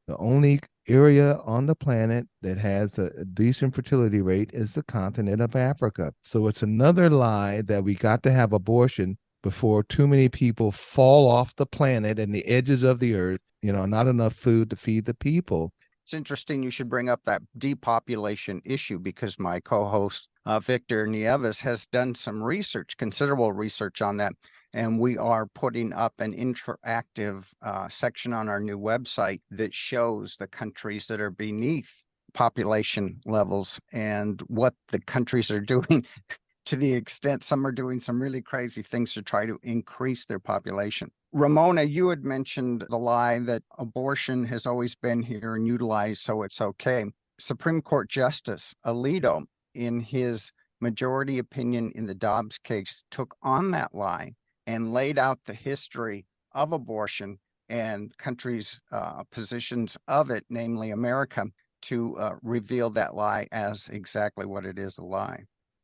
The only area on the planet that has a decent fertility rate is the continent of Africa. So it's another lie that we got to have abortion before too many people fall off the planet and the edges of the earth, not enough food to feed the people. It's interesting you should bring up that depopulation issue, because my co-host, Victor Nieves, has done some research, considerable research on that. And we are putting up an interactive section on our new website that shows the countries that are beneath population levels and what the countries are doing, to the extent some are doing some really crazy things to try to increase their population. Ramona, you had mentioned the lie that abortion has always been here and utilized, so it's okay. Supreme Court Justice Alito, in his majority opinion in the Dobbs case took on that lie and laid out the history of abortion and countries' positions of it, namely America, to reveal that lie as exactly what it is, a lie.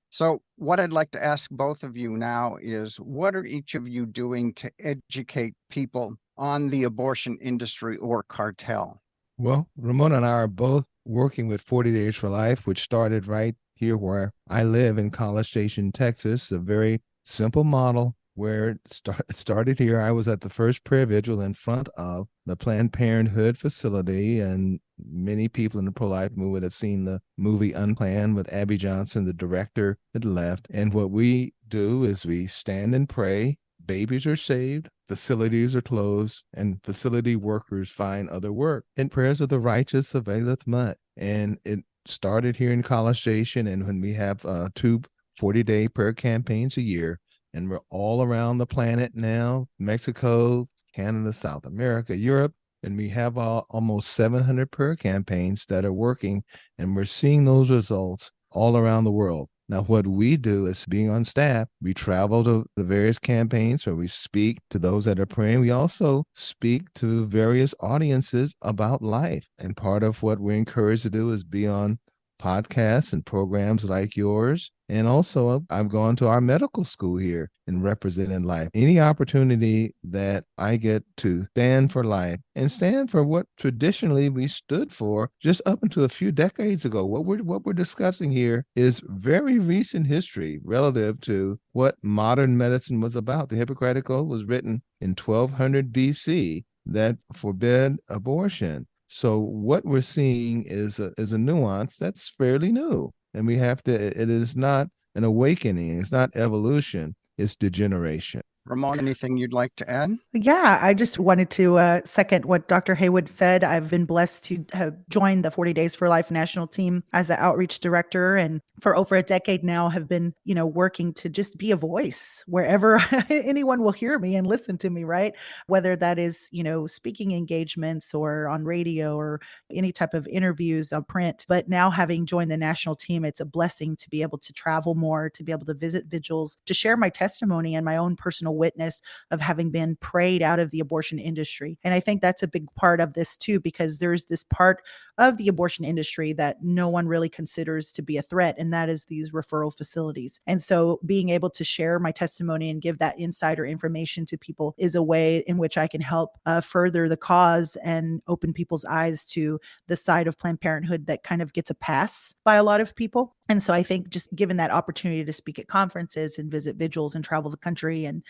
So what I'd like to ask both of you now is, what are each of you doing to educate people on the abortion industry or cartel? Well, Ramona and I are both working with 40 Days for Life, which started right here where I live in College Station, Texas, a very simple model where it started here. I was at the first prayer vigil in front of the Planned Parenthood facility, and many people in the pro-life movement have seen the movie Unplanned with Abby Johnson, the director that left. And what we do is we stand and pray. Babies are saved, facilities are closed, and facility workers find other work. And prayers of the righteous availeth much. And it started here in College Station, and when we have 2 40-day prayer campaigns a year, and we're all around the planet now, Mexico, Canada, South America, Europe, and we have almost 700 prayer campaigns that are working, and we're seeing those results all around the world. Now, what we do is, being on staff, we travel to the various campaigns where we speak to those that are praying. We also speak to various audiences about life. And part of what we're encouraged to do is be on podcasts and programs like yours. And also, I've gone to our medical school here and represented life. Any opportunity that I get to stand for life and stand for what traditionally we stood for just up until a few decades ago. What we're discussing here is very recent history relative to what modern medicine was about. The Hippocratic Oath was written in 1200 BC that forbid abortion. So what we're seeing is a nuance that's fairly new. And we have to, it is not an awakening. It's not evolution. It's degeneration. Ramona, anything you'd like to add? Yeah, I just wanted to second what Dr. Haywood said. I've been blessed to have joined the 40 Days for Life national team as the outreach director, and for over a decade now have been, working to just be a voice wherever anyone will hear me and listen to me, right? Whether that is, speaking engagements or on radio or any type of interviews on print. But now, having joined the national team, it's a blessing to be able to travel more, to be able to visit vigils, to share my testimony and my own personal witness of having been prayed out of the abortion industry. And I think that's a big part of this too, because there's this part of the abortion industry that no one really considers to be a threat, and that is these referral facilities. And so being able to share my testimony and give that insider information to people is a way in which I can help further the cause and open people's eyes to the side of Planned Parenthood that kind of gets a pass by a lot of people. And so I think just given that opportunity to speak at conferences and visit vigils and travel the country and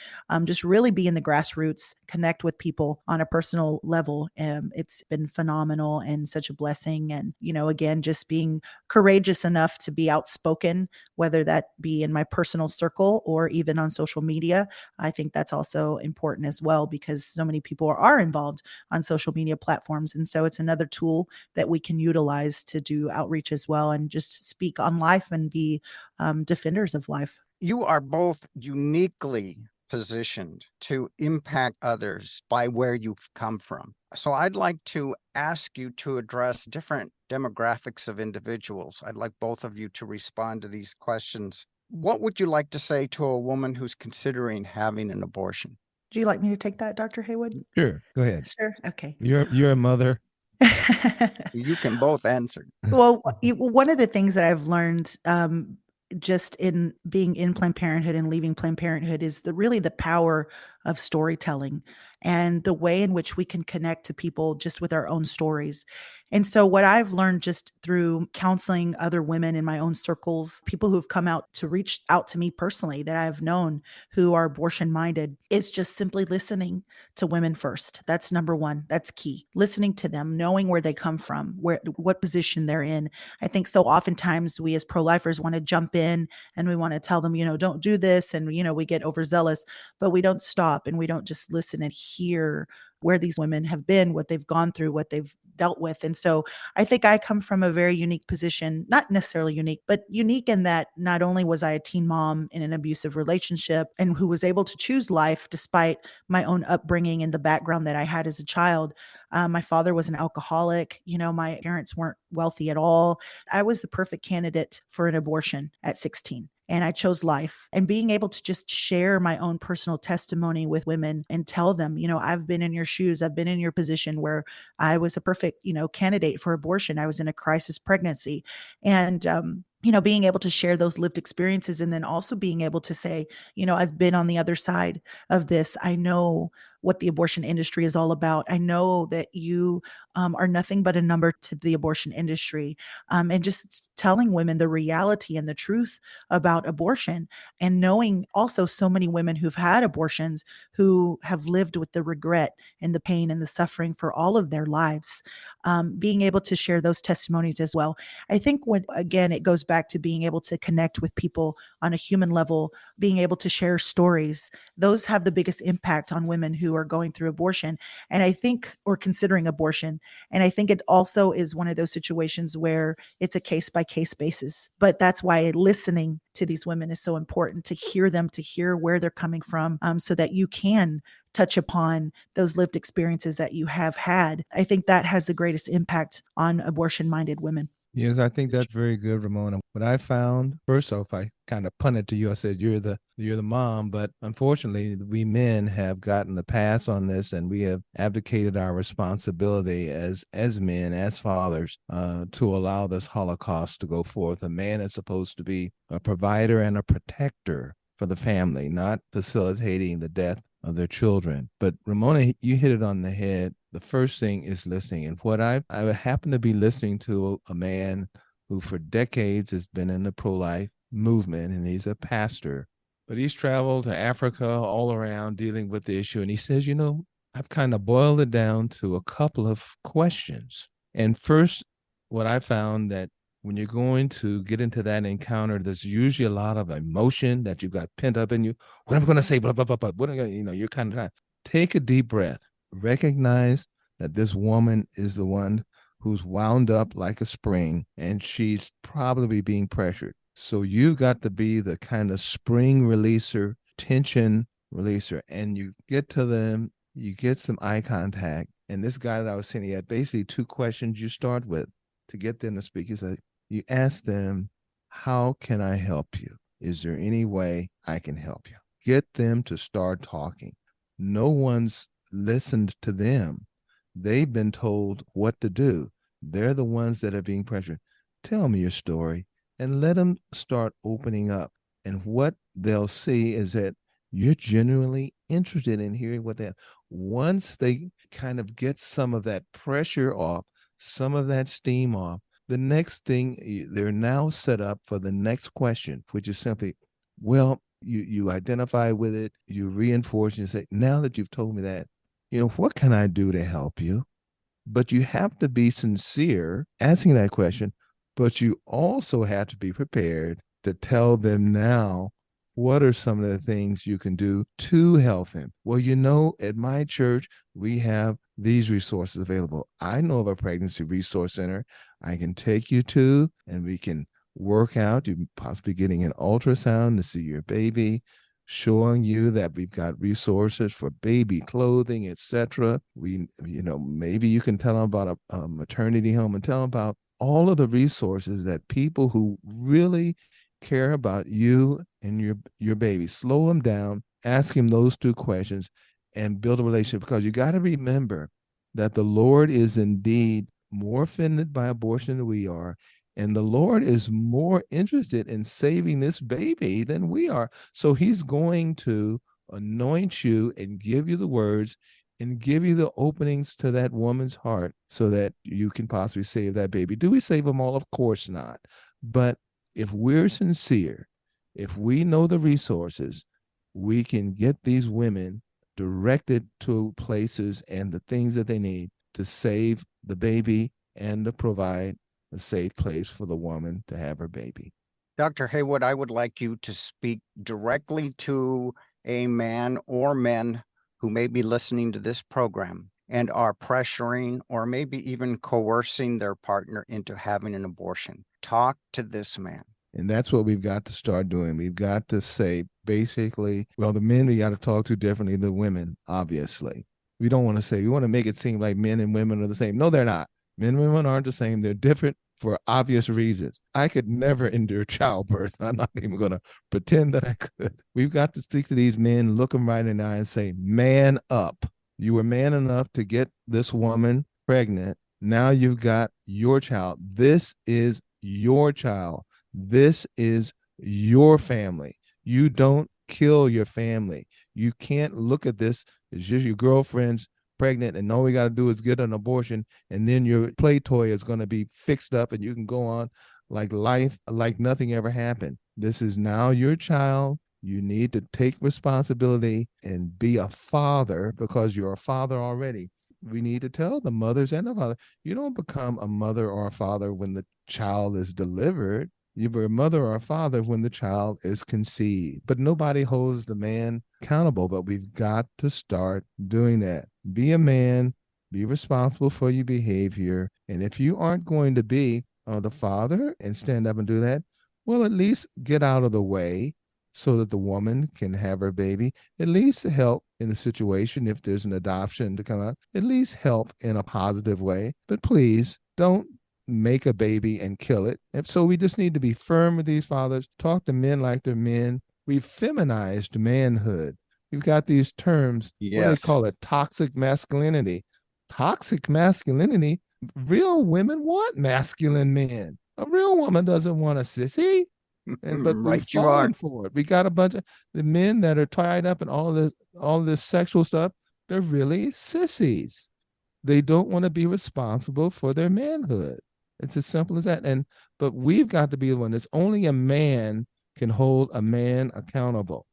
just really be in the grassroots, connect with people on a personal level, it's been phenomenal and such a blessing. And, again, just being courageous enough to be outspoken, whether that be in my personal circle or even on social media. I think that's also important as well, because so many people are involved on social media platforms. And so it's another tool that we can utilize to do outreach as well and just speak on life and be defenders of life. You are both uniquely positioned to impact others by where you've come from. So I'd like to ask you to address different demographics of individuals. I'd like both of you to respond to these questions. What would you like to say to a woman who's considering having an abortion? Do you like me to take that, Dr. Haywood? Sure, go ahead. Sure. Okay. You're a mother. You can both answer. Well, one of the things that I've learned just in being in Planned Parenthood and leaving Planned Parenthood is really the power of storytelling and the way in which we can connect to people just with our own stories. And so what I've learned just through counseling other women in my own circles, people who've come out to reach out to me personally that I've known who are abortion minded, is just simply listening to women first. That's number one. That's key. Listening to them, knowing where they come from, what position they're in. I think so oftentimes we as pro-lifers want to jump in and we want to tell them, don't do this. And, we get overzealous, but we don't stop and we don't just listen and hear where these women have been, what they've gone through, what they've dealt with. And so I think I come from a very unique position, not necessarily unique, but unique in that not only was I a teen mom in an abusive relationship and who was able to choose life despite my own upbringing and the background that I had as a child. My father was an alcoholic. My parents weren't wealthy at all. I was the perfect candidate for an abortion at 16. and I chose life. And being able to just share my own personal testimony with women and tell them, I've been in your shoes. I've been in your position where I was a perfect, candidate for abortion. I was in a crisis pregnancy. And, being able to share those lived experiences, and then also being able to say, I've been on the other side of this. I know what the abortion industry is all about. I know that you are nothing but a number to the abortion industry. And just telling women the reality and the truth about abortion, and knowing also so many women who've had abortions who have lived with the regret and the pain and the suffering for all of their lives. Being able to share those testimonies as well. I think again, it goes back to being able to connect with people on a human level, being able to share stories. Those have the biggest impact on women who are going through abortion. And I think, or considering abortion. And I think it also is one of those situations where it's a case by case basis. But that's why listening to these women is so important, to hear them, to hear where they're coming from, so that you can touch upon those lived experiences that you have had. I think that has the greatest impact on abortion-minded women. Yes, I think that's very good, Ramona. What I found, first off, I kind of punted to you. I said, you're the mom, but unfortunately, we men have gotten the pass on this, and we have abdicated our responsibility as men, as fathers, to allow this Holocaust to go forth. A man is supposed to be a provider and a protector for the family, not facilitating the death of their children. But Ramona, you hit it on the head. The first thing is listening. And what I happen to be listening to a man who for decades has been in the pro-life movement, and he's a pastor, but he's traveled to Africa, all around dealing with the issue. And he says, I've kind of boiled it down to a couple of questions. And first, what I found that when you're going to get into that encounter, there's usually a lot of emotion that you've got pent up in you. What am I going to say? Blah, blah, blah, blah. What am I going to, you're kind of trying. Take a deep breath. Recognize that this woman is the one who's wound up like a spring, and she's probably being pressured. So you got to be the kind of spring releaser, tension releaser, and you get to them, you get some eye contact. And this guy that I was saying, he had basically two questions you start with to get them to speak. He said, you ask them, how can I help you? Is there any way I can help you? Get them to start talking. No one's listened to them. They've been told what to do. They're the ones that are being pressured. Tell me your story, and let them start opening up. And what they'll see is that you're genuinely interested in hearing what they have. Once they kind of get some of that pressure off, some of that steam off, the next thing, they're now set up for the next question, which is simply, well, you identify with it, you reinforce, and you say, now that you've told me that, what can I do to help you? But you have to be sincere asking that question, but you also have to be prepared to tell them now, what are some of the things you can do to help them? Well, at my church, we have these resources available. I know of a pregnancy resource center I can take you to, and we can work out. You possibly getting an ultrasound to see your baby, showing you that we've got resources for baby clothing, etc. Maybe you can tell them about a maternity home, and tell them about all of the resources that people who really care about you and your baby. Slow them down, ask him those two questions, and build a relationship, because you got to remember that the Lord is indeed more offended by abortion than we are. And the Lord is more interested in saving this baby than we are. So he's going to anoint you and give you the words and give you the openings to that woman's heart so that you can possibly save that baby. Do we save them all? Of course not. But if we're sincere, if we know the resources, we can get these women directed to places and the things that they need to save the baby and to provide a safe place for the woman to have her baby. Dr. Haywood, I would like you to speak directly to a man or men who may be listening to this program and are pressuring or maybe even coercing their partner into having an abortion. Talk to this man. And that's what we've got to start doing. We've got to say, basically, well, the men we got to talk to differently than women, obviously. We want to make it seem like men and women are the same. No, they're not. Men and women aren't the same. They're different for obvious reasons. I could never endure childbirth. I'm not even going to pretend that I could. We've got to speak to these men, look them right in the eye and say, man up. You were man enough to get this woman pregnant. Now you've got your child. This is your child. This is your family. You don't kill your family. You can't look at this as just your girlfriend's pregnant and all we got to do is get an abortion and then your play toy is going to be fixed up and you can go on like life, like nothing ever happened. This is now your child. You need to take responsibility and be a father because you're a father already. We need to tell the mothers and the father, you don't become a mother or a father when the child is delivered. You're a mother or a father when the child is conceived. But nobody holds the man accountable, but we've got to start doing that. Be a man, be responsible for your behavior. And if you aren't going to be the father and stand up and do that, well, at least get out of the way so that the woman can have her baby, at least help in the situation if there's an adoption to come out, at least help in a positive way. But please don't make a baby and kill it. And so we just need to be firm with these fathers, talk to men like they're men. We've feminized manhood. We've got these terms, what do they call it? Toxic masculinity. Toxic masculinity, real women want masculine men. A real woman doesn't want a sissy. But Right, we've fallen for it. We got a bunch of the men that are tied up in all this sexual stuff. They're really sissies. They don't want to be responsible for their manhood. It's as simple as that. But we've got to be the one. It's only a man can hold a man accountable.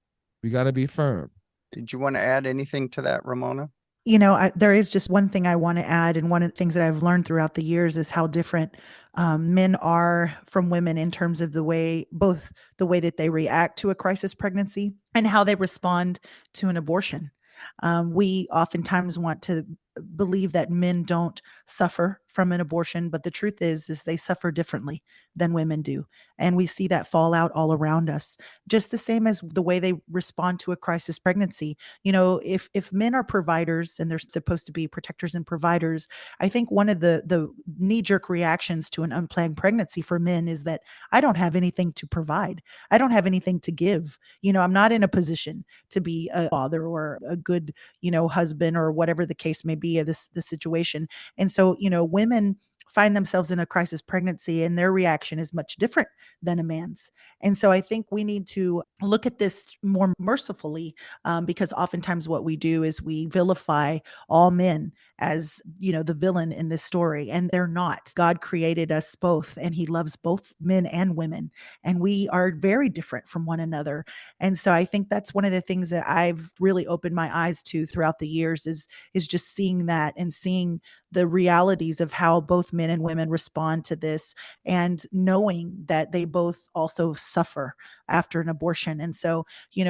We got to be firm. Did you want to add anything to that, Ramona? There is just one thing I want to add. And one of the things that I've learned throughout the years is how different men are from women in terms of both the way that they react to a crisis pregnancy and how they respond to an abortion. We oftentimes want to believe that men don't suffer from an abortion, but the truth is they suffer differently than women do. And we see that fall out all around us, just the same as the way they respond to a crisis pregnancy. If men are providers and they're supposed to be protectors and providers, I think one of the knee-jerk reactions to an unplanned pregnancy for men is that I don't have anything to provide. I don't have anything to give. I'm not in a position to be a father or a good, husband or whatever the case may be of the situation. And so, women find themselves in a crisis pregnancy and their reaction is much different than a man's. And so I think we need to look at this more mercifully, because oftentimes what we do is we vilify all men as, the villain in this story, and they're not. God created us both and he loves both men and women, and we are very different from one another. And so I think that's one of the things that I've really opened my eyes to throughout the years is just seeing that and seeing the realities of how both men and women respond to this, and knowing that they both also suffer after an abortion. And so,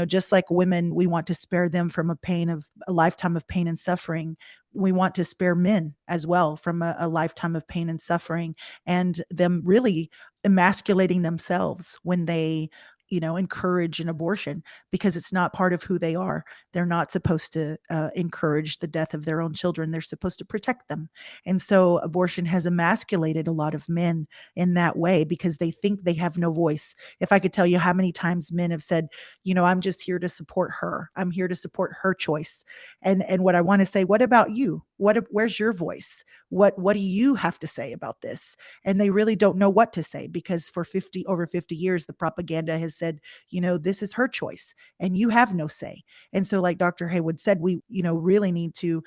just like women, we want to spare them from a lifetime of pain and suffering. We want to spare men as well from a lifetime of pain and suffering, and them really emasculating themselves when they encourage an abortion, because it's not part of who they are. They're not supposed to encourage the death of their own children. They're supposed to protect them. And so abortion has emasculated a lot of men in that way because they think they have no voice. If I could tell you how many times men have said, I'm just here to support her. I'm here to support her choice. And what I want to say, what about you? Where's your voice? What do you have to say about this? And they really don't know what to say, because for over 50 years, the propaganda has said, this is her choice and you have no say. And so like Dr. Haywood said, we, really need to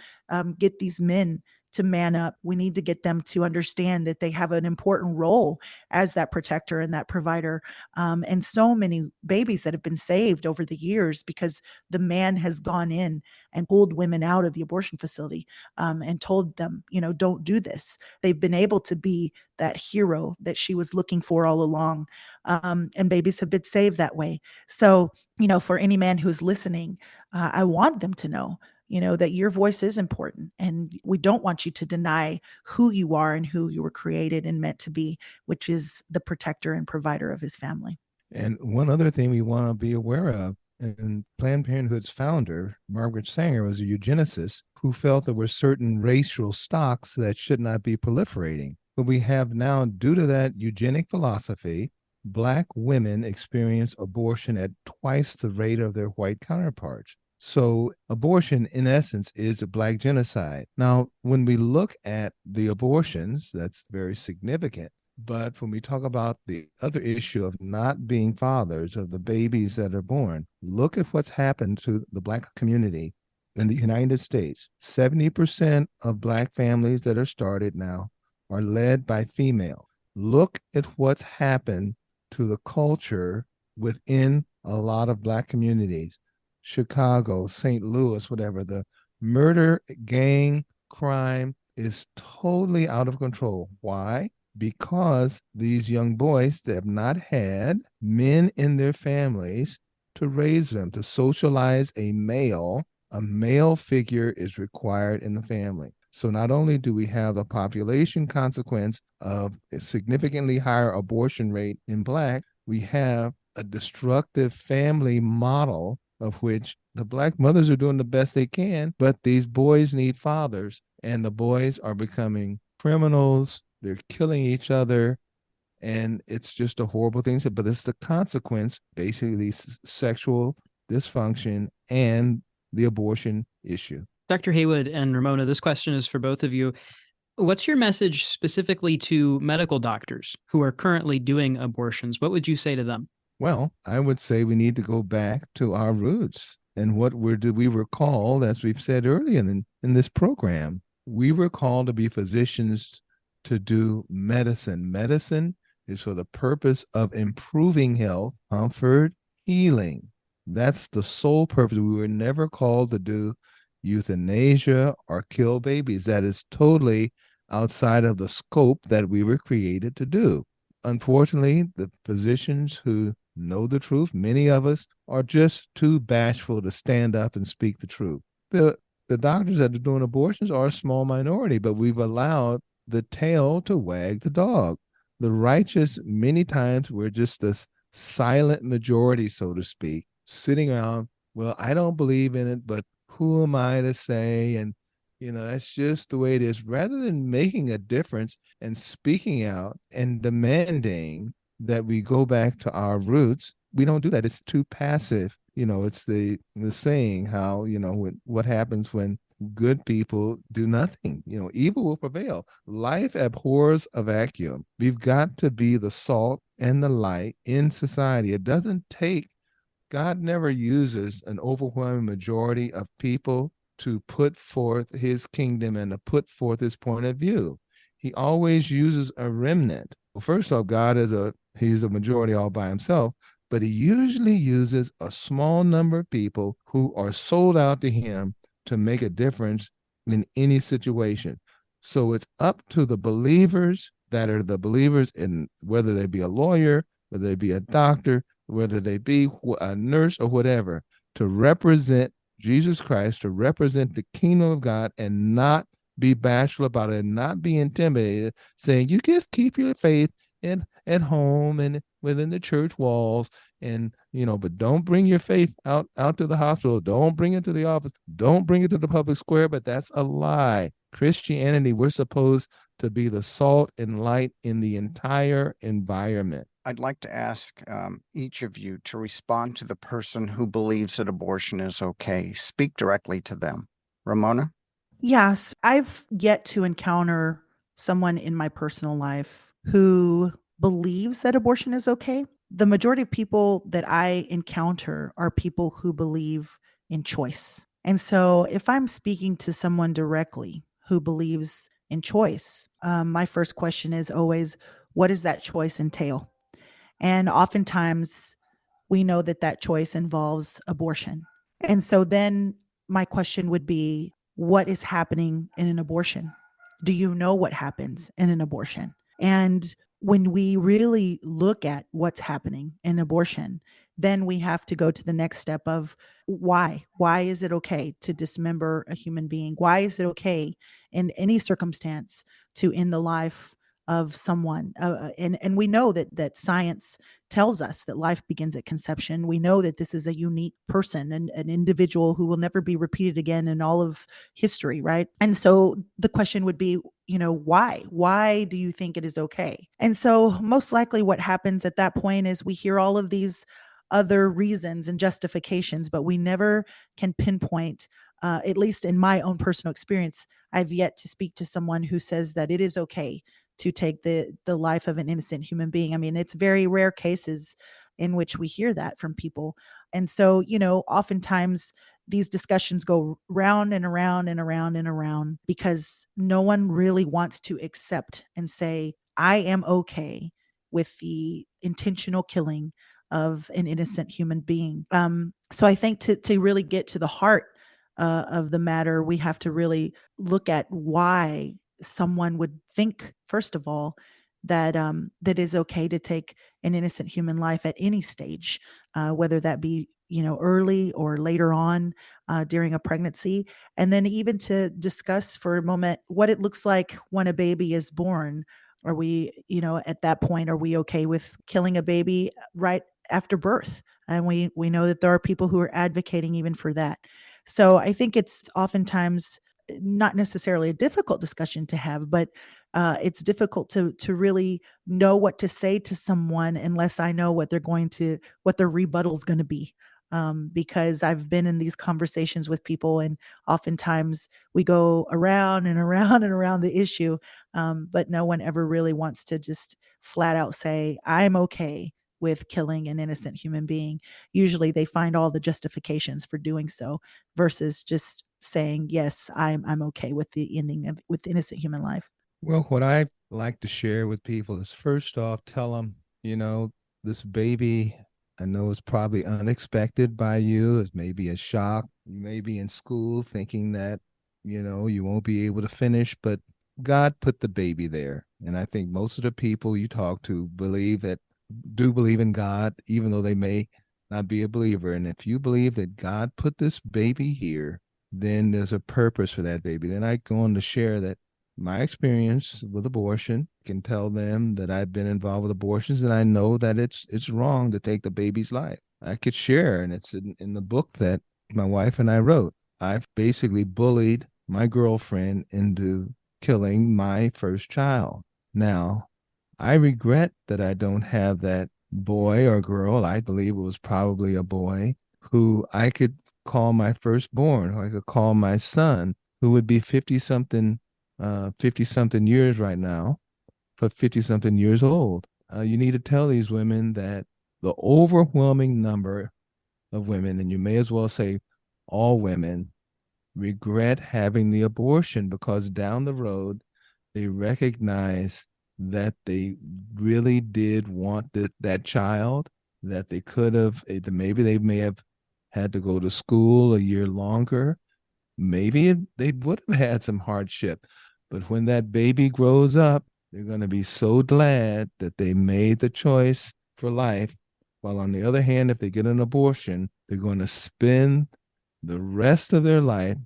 get these men to man up. We need to get them to understand that they have an important role as that protector and that provider. And so many babies that have been saved over the years because the man has gone in and pulled women out of the abortion facility, and told them, don't do this. They've been able to be that hero that she was looking for all along. And babies have been saved that way. So, for any man who's listening, I want them to know, that your voice is important, and we don't want you to deny who you are and who you were created and meant to be, which is the protector and provider of his family. And one other thing we want to be aware of, and Planned Parenthood's founder, Margaret Sanger, was a eugenicist who felt there were certain racial stocks that should not be proliferating. But we have now, due to that eugenic philosophy, Black women experience abortion at twice the rate of their white counterparts. So, abortion, in essence, is a Black genocide. Now, when we look at the abortions, that's very significant. But when we talk about the other issue of not being fathers of the babies that are born, look at what's happened to the Black community in the United States. 70% of Black families that are started now are led by female. Look at what's happened to the culture within a lot of Black communities. Chicago, St. Louis, whatever, the murder, gang, crime is totally out of control. Why? Because these young boys that have not had men in their families to raise them, to socialize a male figure is required in the family. So not only do we have the population consequence of a significantly higher abortion rate in Black, we have a destructive family model of which the Black mothers are doing the best they can, but these boys need fathers, and the boys are becoming criminals. They're killing each other, and it's just a horrible thing. But it's the consequence, basically, sexual dysfunction and the abortion issue. Dr. Haywood and Ramona, this question is for both of you. What's your message specifically to medical doctors who are currently doing abortions? What would you say to them? Well, I would say we need to go back to our roots and what we were called, as we've said earlier in this program. We were called to be physicians to do medicine. Medicine is for the purpose of improving health, comfort, healing. That's the sole purpose. We were never called to do euthanasia or kill babies. That is totally outside of the scope that we were created to do. Unfortunately, the physicians who know the truth, many of us, are just too bashful to stand up and speak the truth. The doctors that are doing abortions are a small minority, but we've allowed the tail to wag the dog. The righteous, many times, we're just this silent majority, so to speak, sitting around, well, I don't believe in it, but who am I to say? And, that's just the way it is. Rather than making a difference and speaking out and demanding that we go back to our roots, we don't do that. It's too passive. It's the saying how, what happens when good people do nothing. Evil will prevail. Life abhors a vacuum. We've got to be the salt and the light in society. It doesn't take, God never uses an overwhelming majority of people to put forth his kingdom and to put forth his point of view. He always uses a remnant. Well, first off, God he's a majority all by himself, but he usually uses a small number of people who are sold out to him to make a difference in any situation. So it's up to the believers that are the believers, in whether they be a lawyer, whether they be a doctor, whether they be a nurse or whatever, to represent Jesus Christ, to represent the kingdom of God, and not be bashful about it, and not be intimidated, saying you just keep your faith at home and within the church walls, and but don't bring your faith out to the hospital, don't bring it to the office, don't bring it to the public square. But that's a lie. Christianity, we're supposed to be the salt and light in the entire environment. I'd like to ask each of you to respond to the person who believes that abortion is okay. Speak directly to them. Ramona? Yes, I've yet to encounter someone in my personal life who believes that abortion is okay. The majority of people that I encounter are people who believe in choice. And so if I'm speaking to someone directly who believes in choice, my first question is always, what does that choice entail? And oftentimes we know that choice involves abortion. And so then my question would be, what is happening in an abortion? Do you know what happens in an abortion? And when we really look at what's happening in abortion, then we have to go to the next step of why. Why is it okay to dismember a human being? Why is it okay in any circumstance to end the life of someone. And we know that science tells us that life begins at conception. We know that this is a unique person and an individual who will never be repeated again in all of history, right? And so the question would be, why do you think it is okay? And so most likely what happens at that point is we hear all of these other reasons and justifications, but we never can pinpoint, at least in my own personal experience, I've yet to speak to someone who says that it is okay to take the life of an innocent human being. I mean, it's very rare cases in which we hear that from people. And so, oftentimes these discussions go round and around and around and around because no one really wants to accept and say, I am okay with the intentional killing of an innocent human being. So I think to really get to the heart of the matter, we have to really look at why someone would think, first of all, that is okay to take an innocent human life at any stage, whether that be early or later on during a pregnancy, and then even to discuss for a moment what it looks like when a baby is born. Are we, at that point, are we okay with killing a baby right after birth? And we know that there are people who are advocating even for that. So I think it's oftentimes not necessarily a difficult discussion to have, but it's difficult to really know what to say to someone unless I know what their rebuttal is going to be. Because I've been in these conversations with people, and oftentimes we go around and around and around the issue, but no one ever really wants to just flat out say, "I'm okay with killing an innocent human being." Usually, they find all the justifications for doing so, versus just saying, "Yes, I'm okay with the ending of with innocent human life." Well, what I like to share with people is first off, tell them, this baby, I know it's probably unexpected by you. It's maybe a shock. You may be in school thinking that, you won't be able to finish, but God put the baby there. And I think most of the people you talk to do believe in God, even though they may not be a believer. And if you believe that God put this baby here, then there's a purpose for that baby. Then I go on to share that my experience with abortion, can tell them that I've been involved with abortions and I know that it's wrong to take the baby's life. I could share, and it's in the book that my wife and I wrote. I've basically bullied my girlfriend into killing my first child. Now, I regret that I don't have that boy or girl, I believe it was probably a boy, who I could call my firstborn, who I could call my son, who would be 50 something years right now, for 50 something years old. You need to tell these women that the overwhelming number of women, and you may as well say all women, regret having the abortion because down the road they recognize that they really did want that child, that they could have, maybe they may have had to go to school a year longer. Maybe they would have had some hardship, but when that baby grows up, they're going to be so glad that they made the choice for life. While on the other hand, if they get an abortion, they're going to spend the rest of their life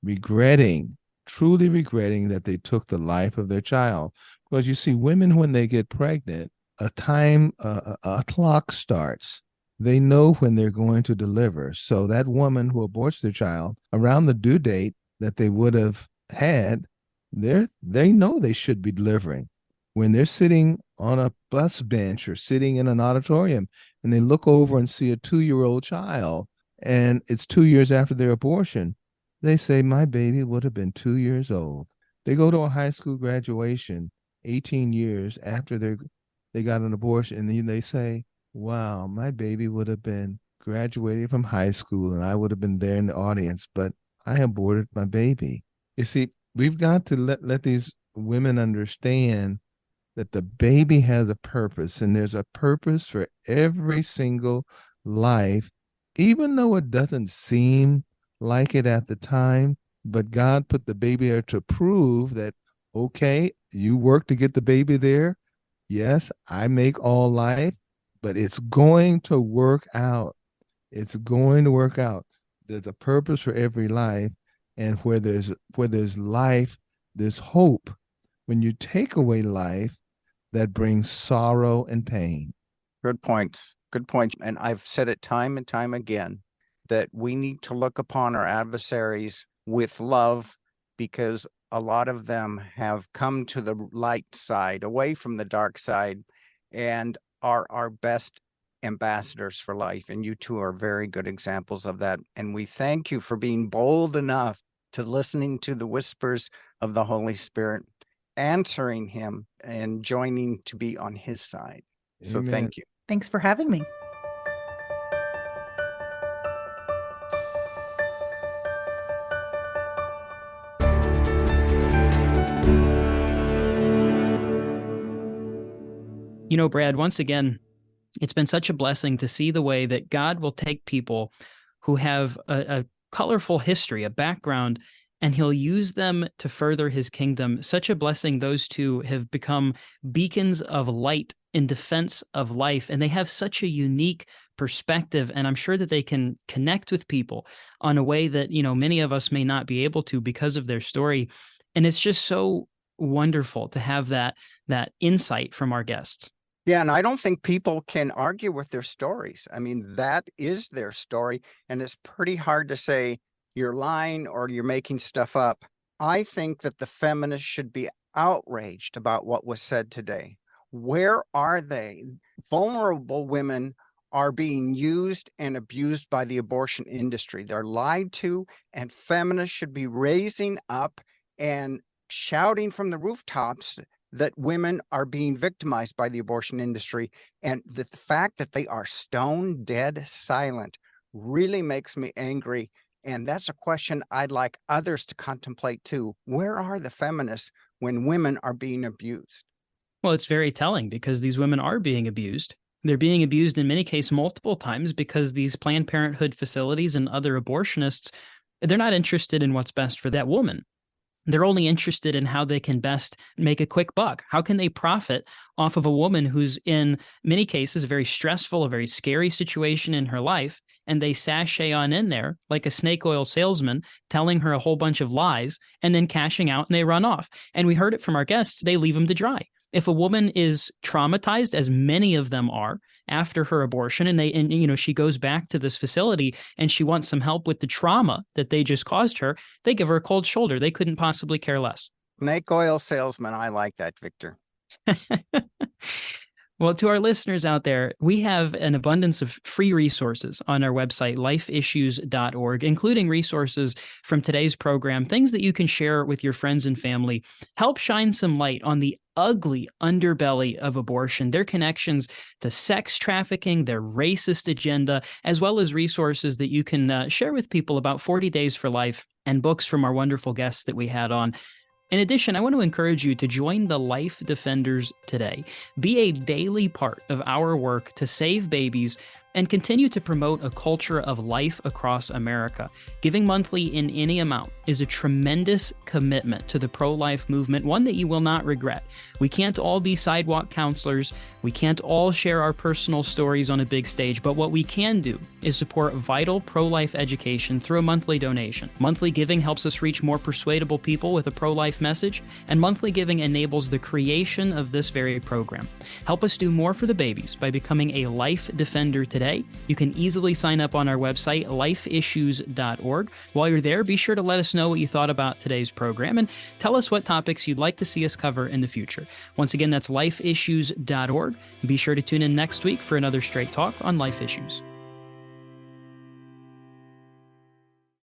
regretting, truly regretting that they took the life of their child. Because you see, women, when they get pregnant, a clock starts. They know when they're going to deliver. So that woman who aborts their child around the due date that they would have had, they know they should be delivering. When they're sitting on a bus bench or sitting in an auditorium and they look over and see a 2-year-old child and it's 2 years after their abortion, they say, my baby would have been 2 years old. They go to a high school graduation 18 years after they got an abortion, and then they say, wow, my baby would have been graduating from high school and I would have been there in the audience, but I aborted my baby. You see, we've got to let these women understand that the baby has a purpose, and there's a purpose for every single life, even though it doesn't seem like it at the time. But God put the baby there to prove that, okay, you work to get the baby there. Yes, I make all life, but it's going to work out. It's going to work out. There's a purpose for every life, and where there's life, there's hope. When you take away life, that brings sorrow and pain. Good point. Good point. And I've said it time and time again that we need to look upon our adversaries with love, because a lot of them have come to the light side, away from the dark side, and are our best ambassadors for life. And you two are very good examples of that. And we thank you for being bold enough to listening to the whispers of the Holy Spirit, answering him and joining to be on his side. So Amen. thank you. Thanks for having me. You know, Brad, once again, it's been such a blessing to see the way that God will take people who have a colorful history, a background, and he'll use them to further his kingdom. Such a blessing. Those two have become beacons of light in defense of life, and they have such a unique perspective, and I'm sure that they can connect with people on a way that, you know, many of us may not be able to because of their story. And it's just so wonderful to have that insight from our guests. Yeah, and I don't think people can argue with their stories. I mean, that is their story, and it's pretty hard to say you're lying or you're making stuff up. I think that the feminists should be outraged about what was said today. Where are they? Vulnerable women are being used and abused by the abortion industry. They're lied to, and feminists should be raising up and shouting from the rooftops that women are being victimized by the abortion industry. And the fact that they are stone dead silent really makes me angry. And that's a question I'd like others to contemplate too. Where are the feminists when women are being abused? Well, it's very telling because these women are being abused. They're being abused in many cases multiple times because these Planned Parenthood facilities and other abortionists, they're not interested in what's best for that woman. They're only interested in how they can best make a quick buck. How can they profit off of a woman who's in many cases a very stressful, a very scary situation in her life, and they sashay on in there like a snake oil salesman, telling her a whole bunch of lies and then cashing out, and they run off. And we heard it from our guests, they leave them to dry. If a woman is traumatized, as many of them are, after her abortion, and she goes back to this facility and she wants some help with the trauma that they just caused her, they give her a cold shoulder. They couldn't possibly care less. Snake oil salesman. I like that, Victor. Well, to our listeners out there, we have an abundance of free resources on our website, lifeissues.org, including resources from today's program, things that you can share with your friends and family. Help shine some light on the ugly underbelly of abortion, their connections to sex trafficking, their racist agenda, as well as resources that you can share with people about 40 Days for Life and books from our wonderful guests that we had on. In addition, I want to encourage you to join the Life Defenders today. Be a daily part of our work to save babies and continue to promote a culture of life across America. Giving monthly in any amount is a tremendous commitment to the pro-life movement, one that you will not regret. We can't all be sidewalk counselors. We can't all share our personal stories on a big stage, but what we can do is support vital pro-life education through a monthly donation. Monthly giving helps us reach more persuadable people with a pro-life message, and monthly giving enables the creation of this very program. Help us do more for the babies by becoming a Life Defender today. You can easily sign up on our website, lifeissues.org. While you're there, be sure to let us know what you thought about today's program and tell us what topics you'd like to see us cover in the future. Once again, that's lifeissues.org. Be sure to tune in next week for another Straight Talk on Life Issues.